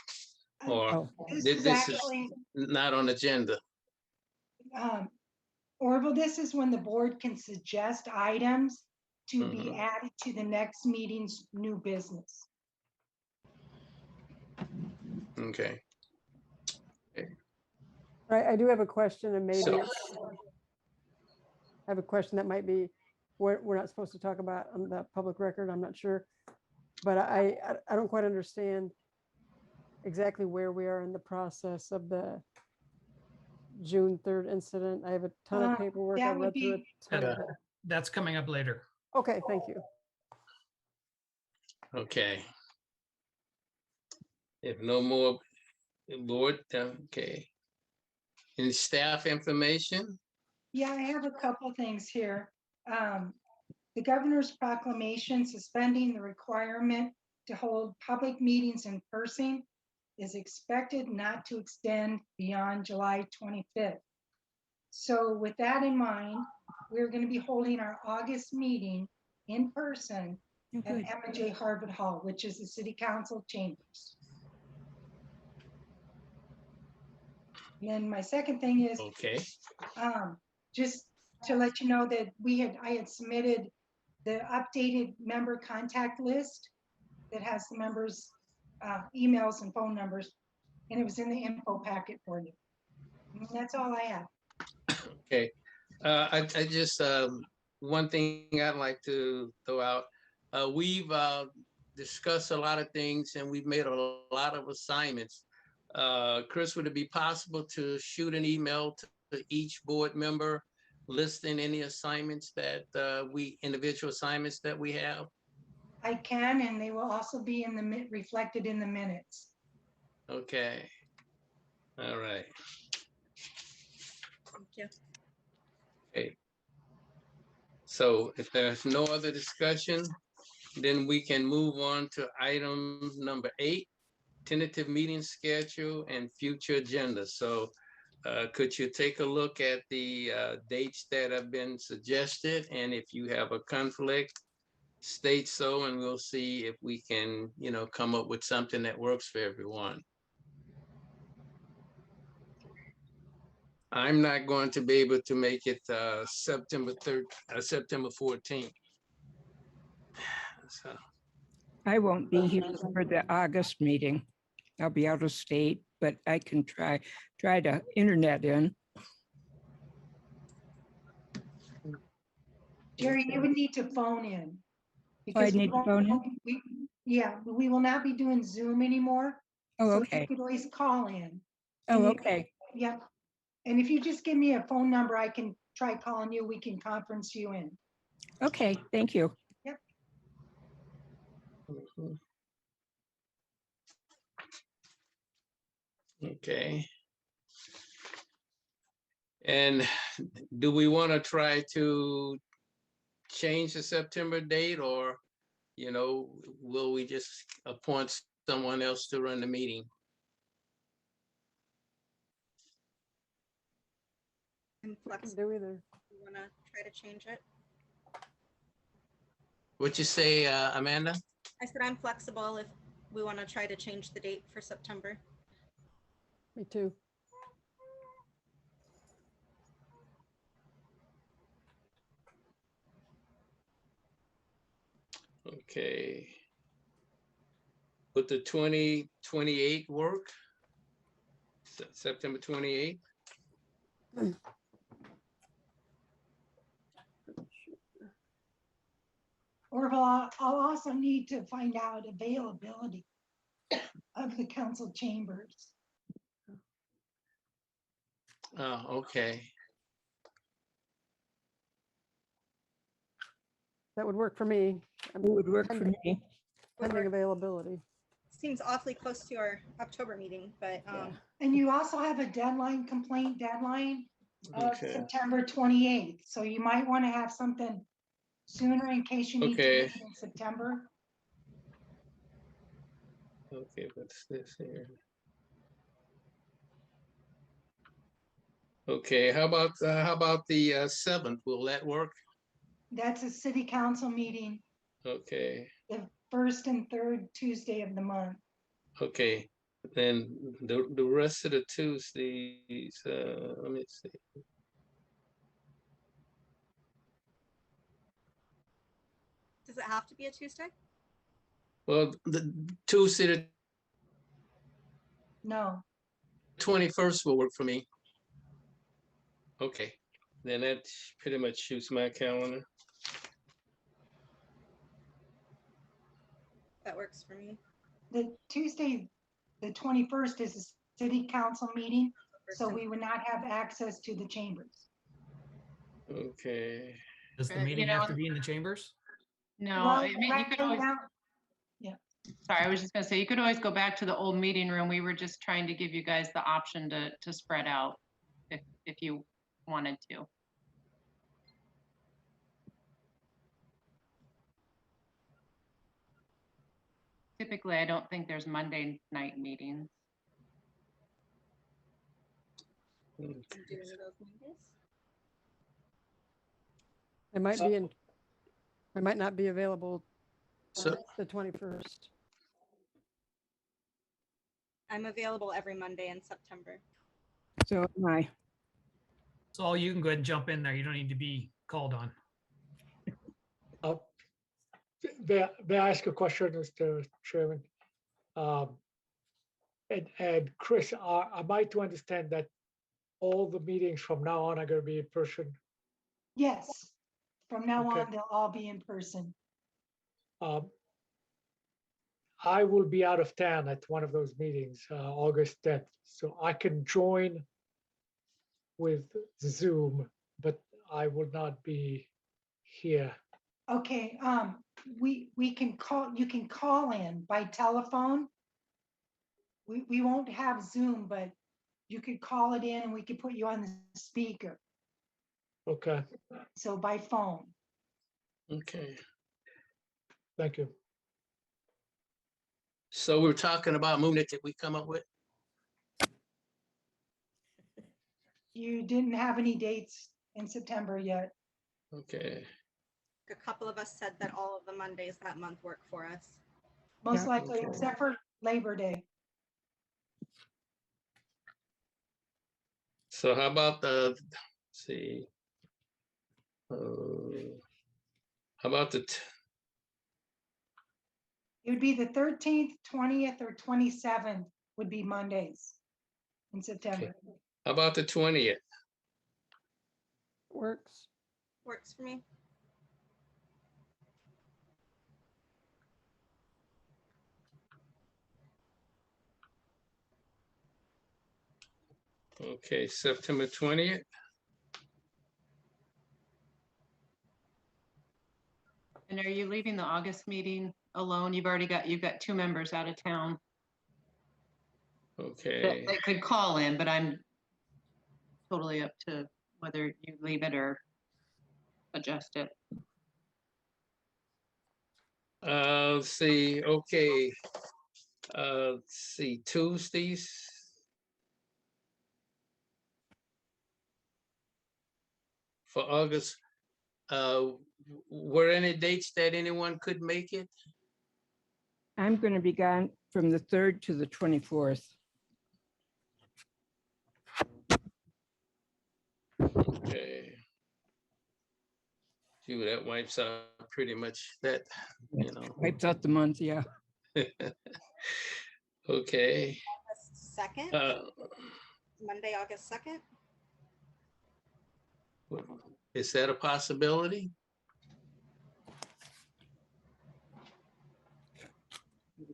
or This is actually not on agenda. Orville, this is when the board can suggest items to be added to the next meeting's new business. Okay. I do have a question, and maybe So- I have a question that might be we're not supposed to talk about on the public record. I'm not sure, but I don't quite understand exactly where we are in the process of the June 3rd incident. I have a ton of paperwork. I that would read through be- a ton of it. That's coming up later. Okay, thank you. Okay. If no more board, okay. Any staff information? Yeah, I have a couple things here. The governor's proclamation suspending the requirement to hold public meetings in person is expected not to extend beyond July 25th. So with that in mind, we're going to be holding our August meeting in person at Emma J. Harvard Hall, which is the city council chambers. And then my second thing is, Okay. just to let you know that I had submitted the updated member contact list that has the members' emails and phone numbers, and it was in the info packet for you. And that's all I have. Okay. I just, one thing I'd like to throw out, we've discussed a lot of things and we've made a lot of assignments. Chris, would it be possible to shoot an email to each board member listing any assignments that individual assignments that we have? I can, and they will also be in the reflected in the minutes. Okay. All right. Thank you. Okay. So if there's no other discussion, then we can move on to item number 8, tentative meeting schedule and future agenda. So could you take a look at the dates that have been suggested? And if you have a conflict, state so, and we'll see if we can, come up with something that works for everyone. I'm not going to be able to make it September 14th. So, I won't be here for the August meeting. I'll be out of state, but I can try to internet in. Jerry, you would need to phone in. Oh, I because we need to won't- phone in? Yeah, we will not be doing Zoom anymore. Oh, so okay. You could always call in. Oh, And you- okay. Yep. And if you just give me a phone number, I can try calling you. We can conference you in. Okay, thank you. Yep. okay. And do we want to try to change the September date, or, will we just appoint someone else to run the meeting? I'm I can flexible. do either. You want to try to change it? What'd you say, Amanda? I said I'm flexible if we want to try to change the date for September. Me too. Okay. Would the 2028 work? September 28th? Orville, I'll also need to find out availability of the council chambers. Oh, okay. That would work for me. It would work for me. Pending availability. Seems awfully close to our October meeting, but And you also have a complaint deadline of Okay. September 28th. So you might want to have something sooner in case you need to Okay. meet in September. Okay, what's this here? Okay, how about the 7th? Will that work? That's a city council meeting, Okay, the first and third Tuesday of the month. okay. Then the rest of the Tuesdays, let me see. does it have to be a Tuesday? Well, the Tuesday, the No, 21st will work for me. Okay, then that pretty much shoots my calendar. That works for me. the Tuesday, the 21st is a city council meeting, so we would not have access to the chambers. Okay, Does the You meeting have know- to be in the chambers? No, Well, I mean, you right could always, now- sorry, I was just gonna say, you could always go back to the old meeting room. We were just trying to give you guys the option to spread out if you wanted to. Typically, I don't think there's Monday night meetings. I'm doing those Mondays. I might be in, I might not be available so, the 21st. I'm available every Monday in September. So am I. So you can go ahead and jump in there. You don't need to be called on. May I ask a question, Mr. Chairman? And Chris, am I to understand that all the meetings from now on are going to be in person? Yes, from now Okay. on, they'll all be in person. I will be out of town at one of those meetings, August 10th, so I can join with Zoom, but I will not be here. Okay, we can call, you can call in by telephone. We won't have Zoom, but you could call it in and we could put you on the speaker. Okay, So by phone. Okay. thank you. So we're talking about moving it that we come up with? You didn't have any dates in September yet. Okay. A couple of us said that all of the Mondays that month work for us. Most Yeah. likely, Okay. except for Labor Day. So how about the, let's see. How about the, It would be the 13th, 20th, or 27th would be Mondays in September. how about the 20th? Works. Works for me. Okay, September 20th. And are you leaving the August meeting alone? You've got 2 members out of town Okay, that could call in, but I'm totally up to whether you leave it or adjust it. let's see, okay. Let's see, Tuesdays. For August, were any dates that anyone could make it? I'm going to be gone from the 3rd to the 24th. Okay. Gee, that wipes out pretty much that, you know. Wipes out the month, yeah. Okay. August 2nd, Monday, August 2nd. Is that a possibility?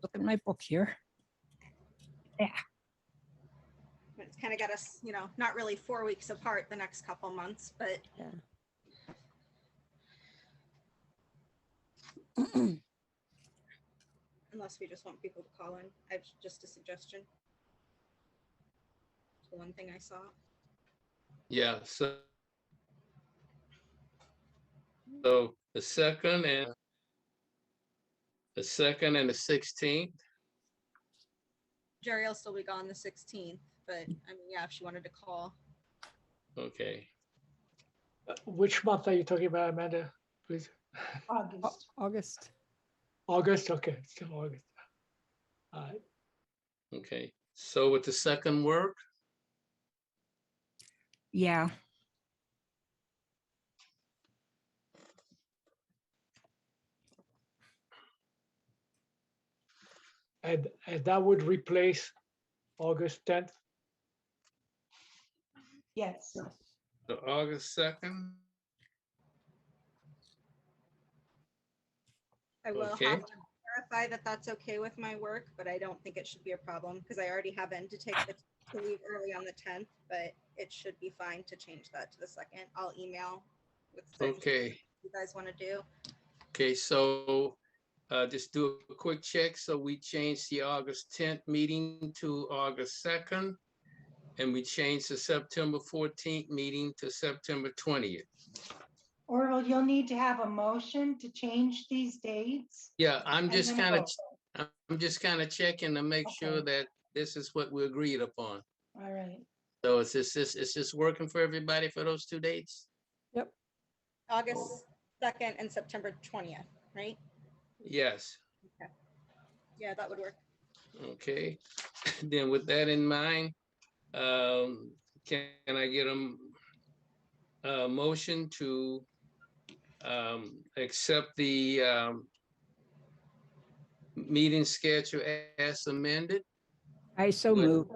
Look at my book here. Yeah. It's kind of got us, you know, not really 4 weeks apart the next couple months, but Yeah. unless we just want people to call in, I have just a suggestion. The one thing I saw. Yeah, so the second and the 16th. Jerry will still be gone the 16th, but I mean, yeah, if she wanted to call. Okay. Which month are you talking about, Amanda, please? August. August. August, okay, still August. All right. Okay. So with the second work, Yeah. And that would replace August 10th? Yes. the August 2nd. I will Okay. have to verify that that's okay with my work, but I don't think it should be a problem because I already happen to take the to leave early on the 10th, but it should be fine to change that to the 2nd. I'll email with Okay. you guys want to do. Okay, so just do a quick check. So we changed the August 10th meeting to August 2nd, and we changed the September 14th meeting to September 20th. Or you'll need to have a motion to change these dates. Yeah, I'm and just then a kind of, vote. I'm just kind of checking to make sure Okay. that this is what we agreed upon. All right. So it's just working for everybody for those 2 dates? Yep. August 2nd and September 20th, right? Yes. Okay. Yeah, that would work. Okay. Then with that in mind, can I get a motion to accept the meeting schedule as amended? I so move.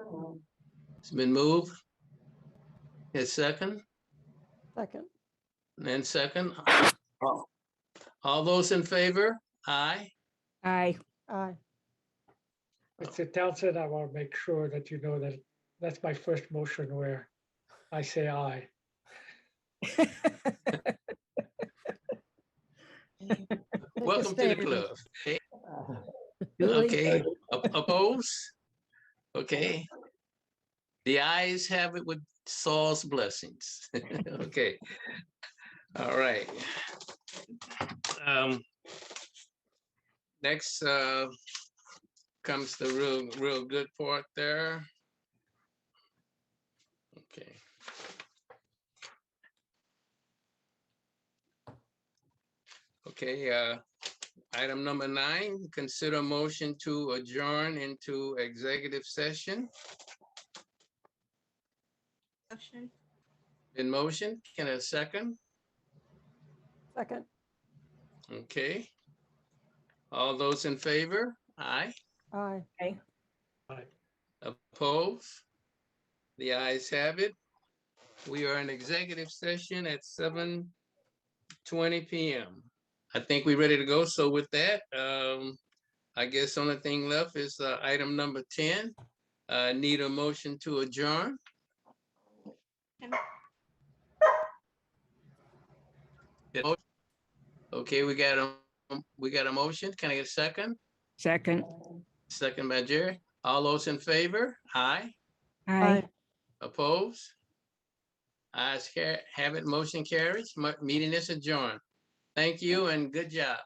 It's been moved. A second, Second. and then second. All those in favor? aye. Aye. Aye. Mr. Townsend, I want to make sure that you know that that's my first motion where I say aye. Welcome to the club. Okay. Julie? Okay, oppose? Okay. The ayes have it with Saul's blessings. Okay. All right. Next comes the real good part there. Okay. Okay, item number 9, consider motion to adjourn into executive session. Motion. In motion, can I second? Second. Okay. All those in favor? Aye. Aye. Oppose? The ayes have it. We are in executive session at 7:20 p.m. I think we're ready to go. So with that, I guess only thing left is item number 10. Need a motion to adjourn. Okay, we got a motion. Can I get a second? Second. Second by Jerry. All those in favor? Aye. Aye. Oppose? Ayes have it. Motion carries. Meeting is adjourned. Thank you and good job.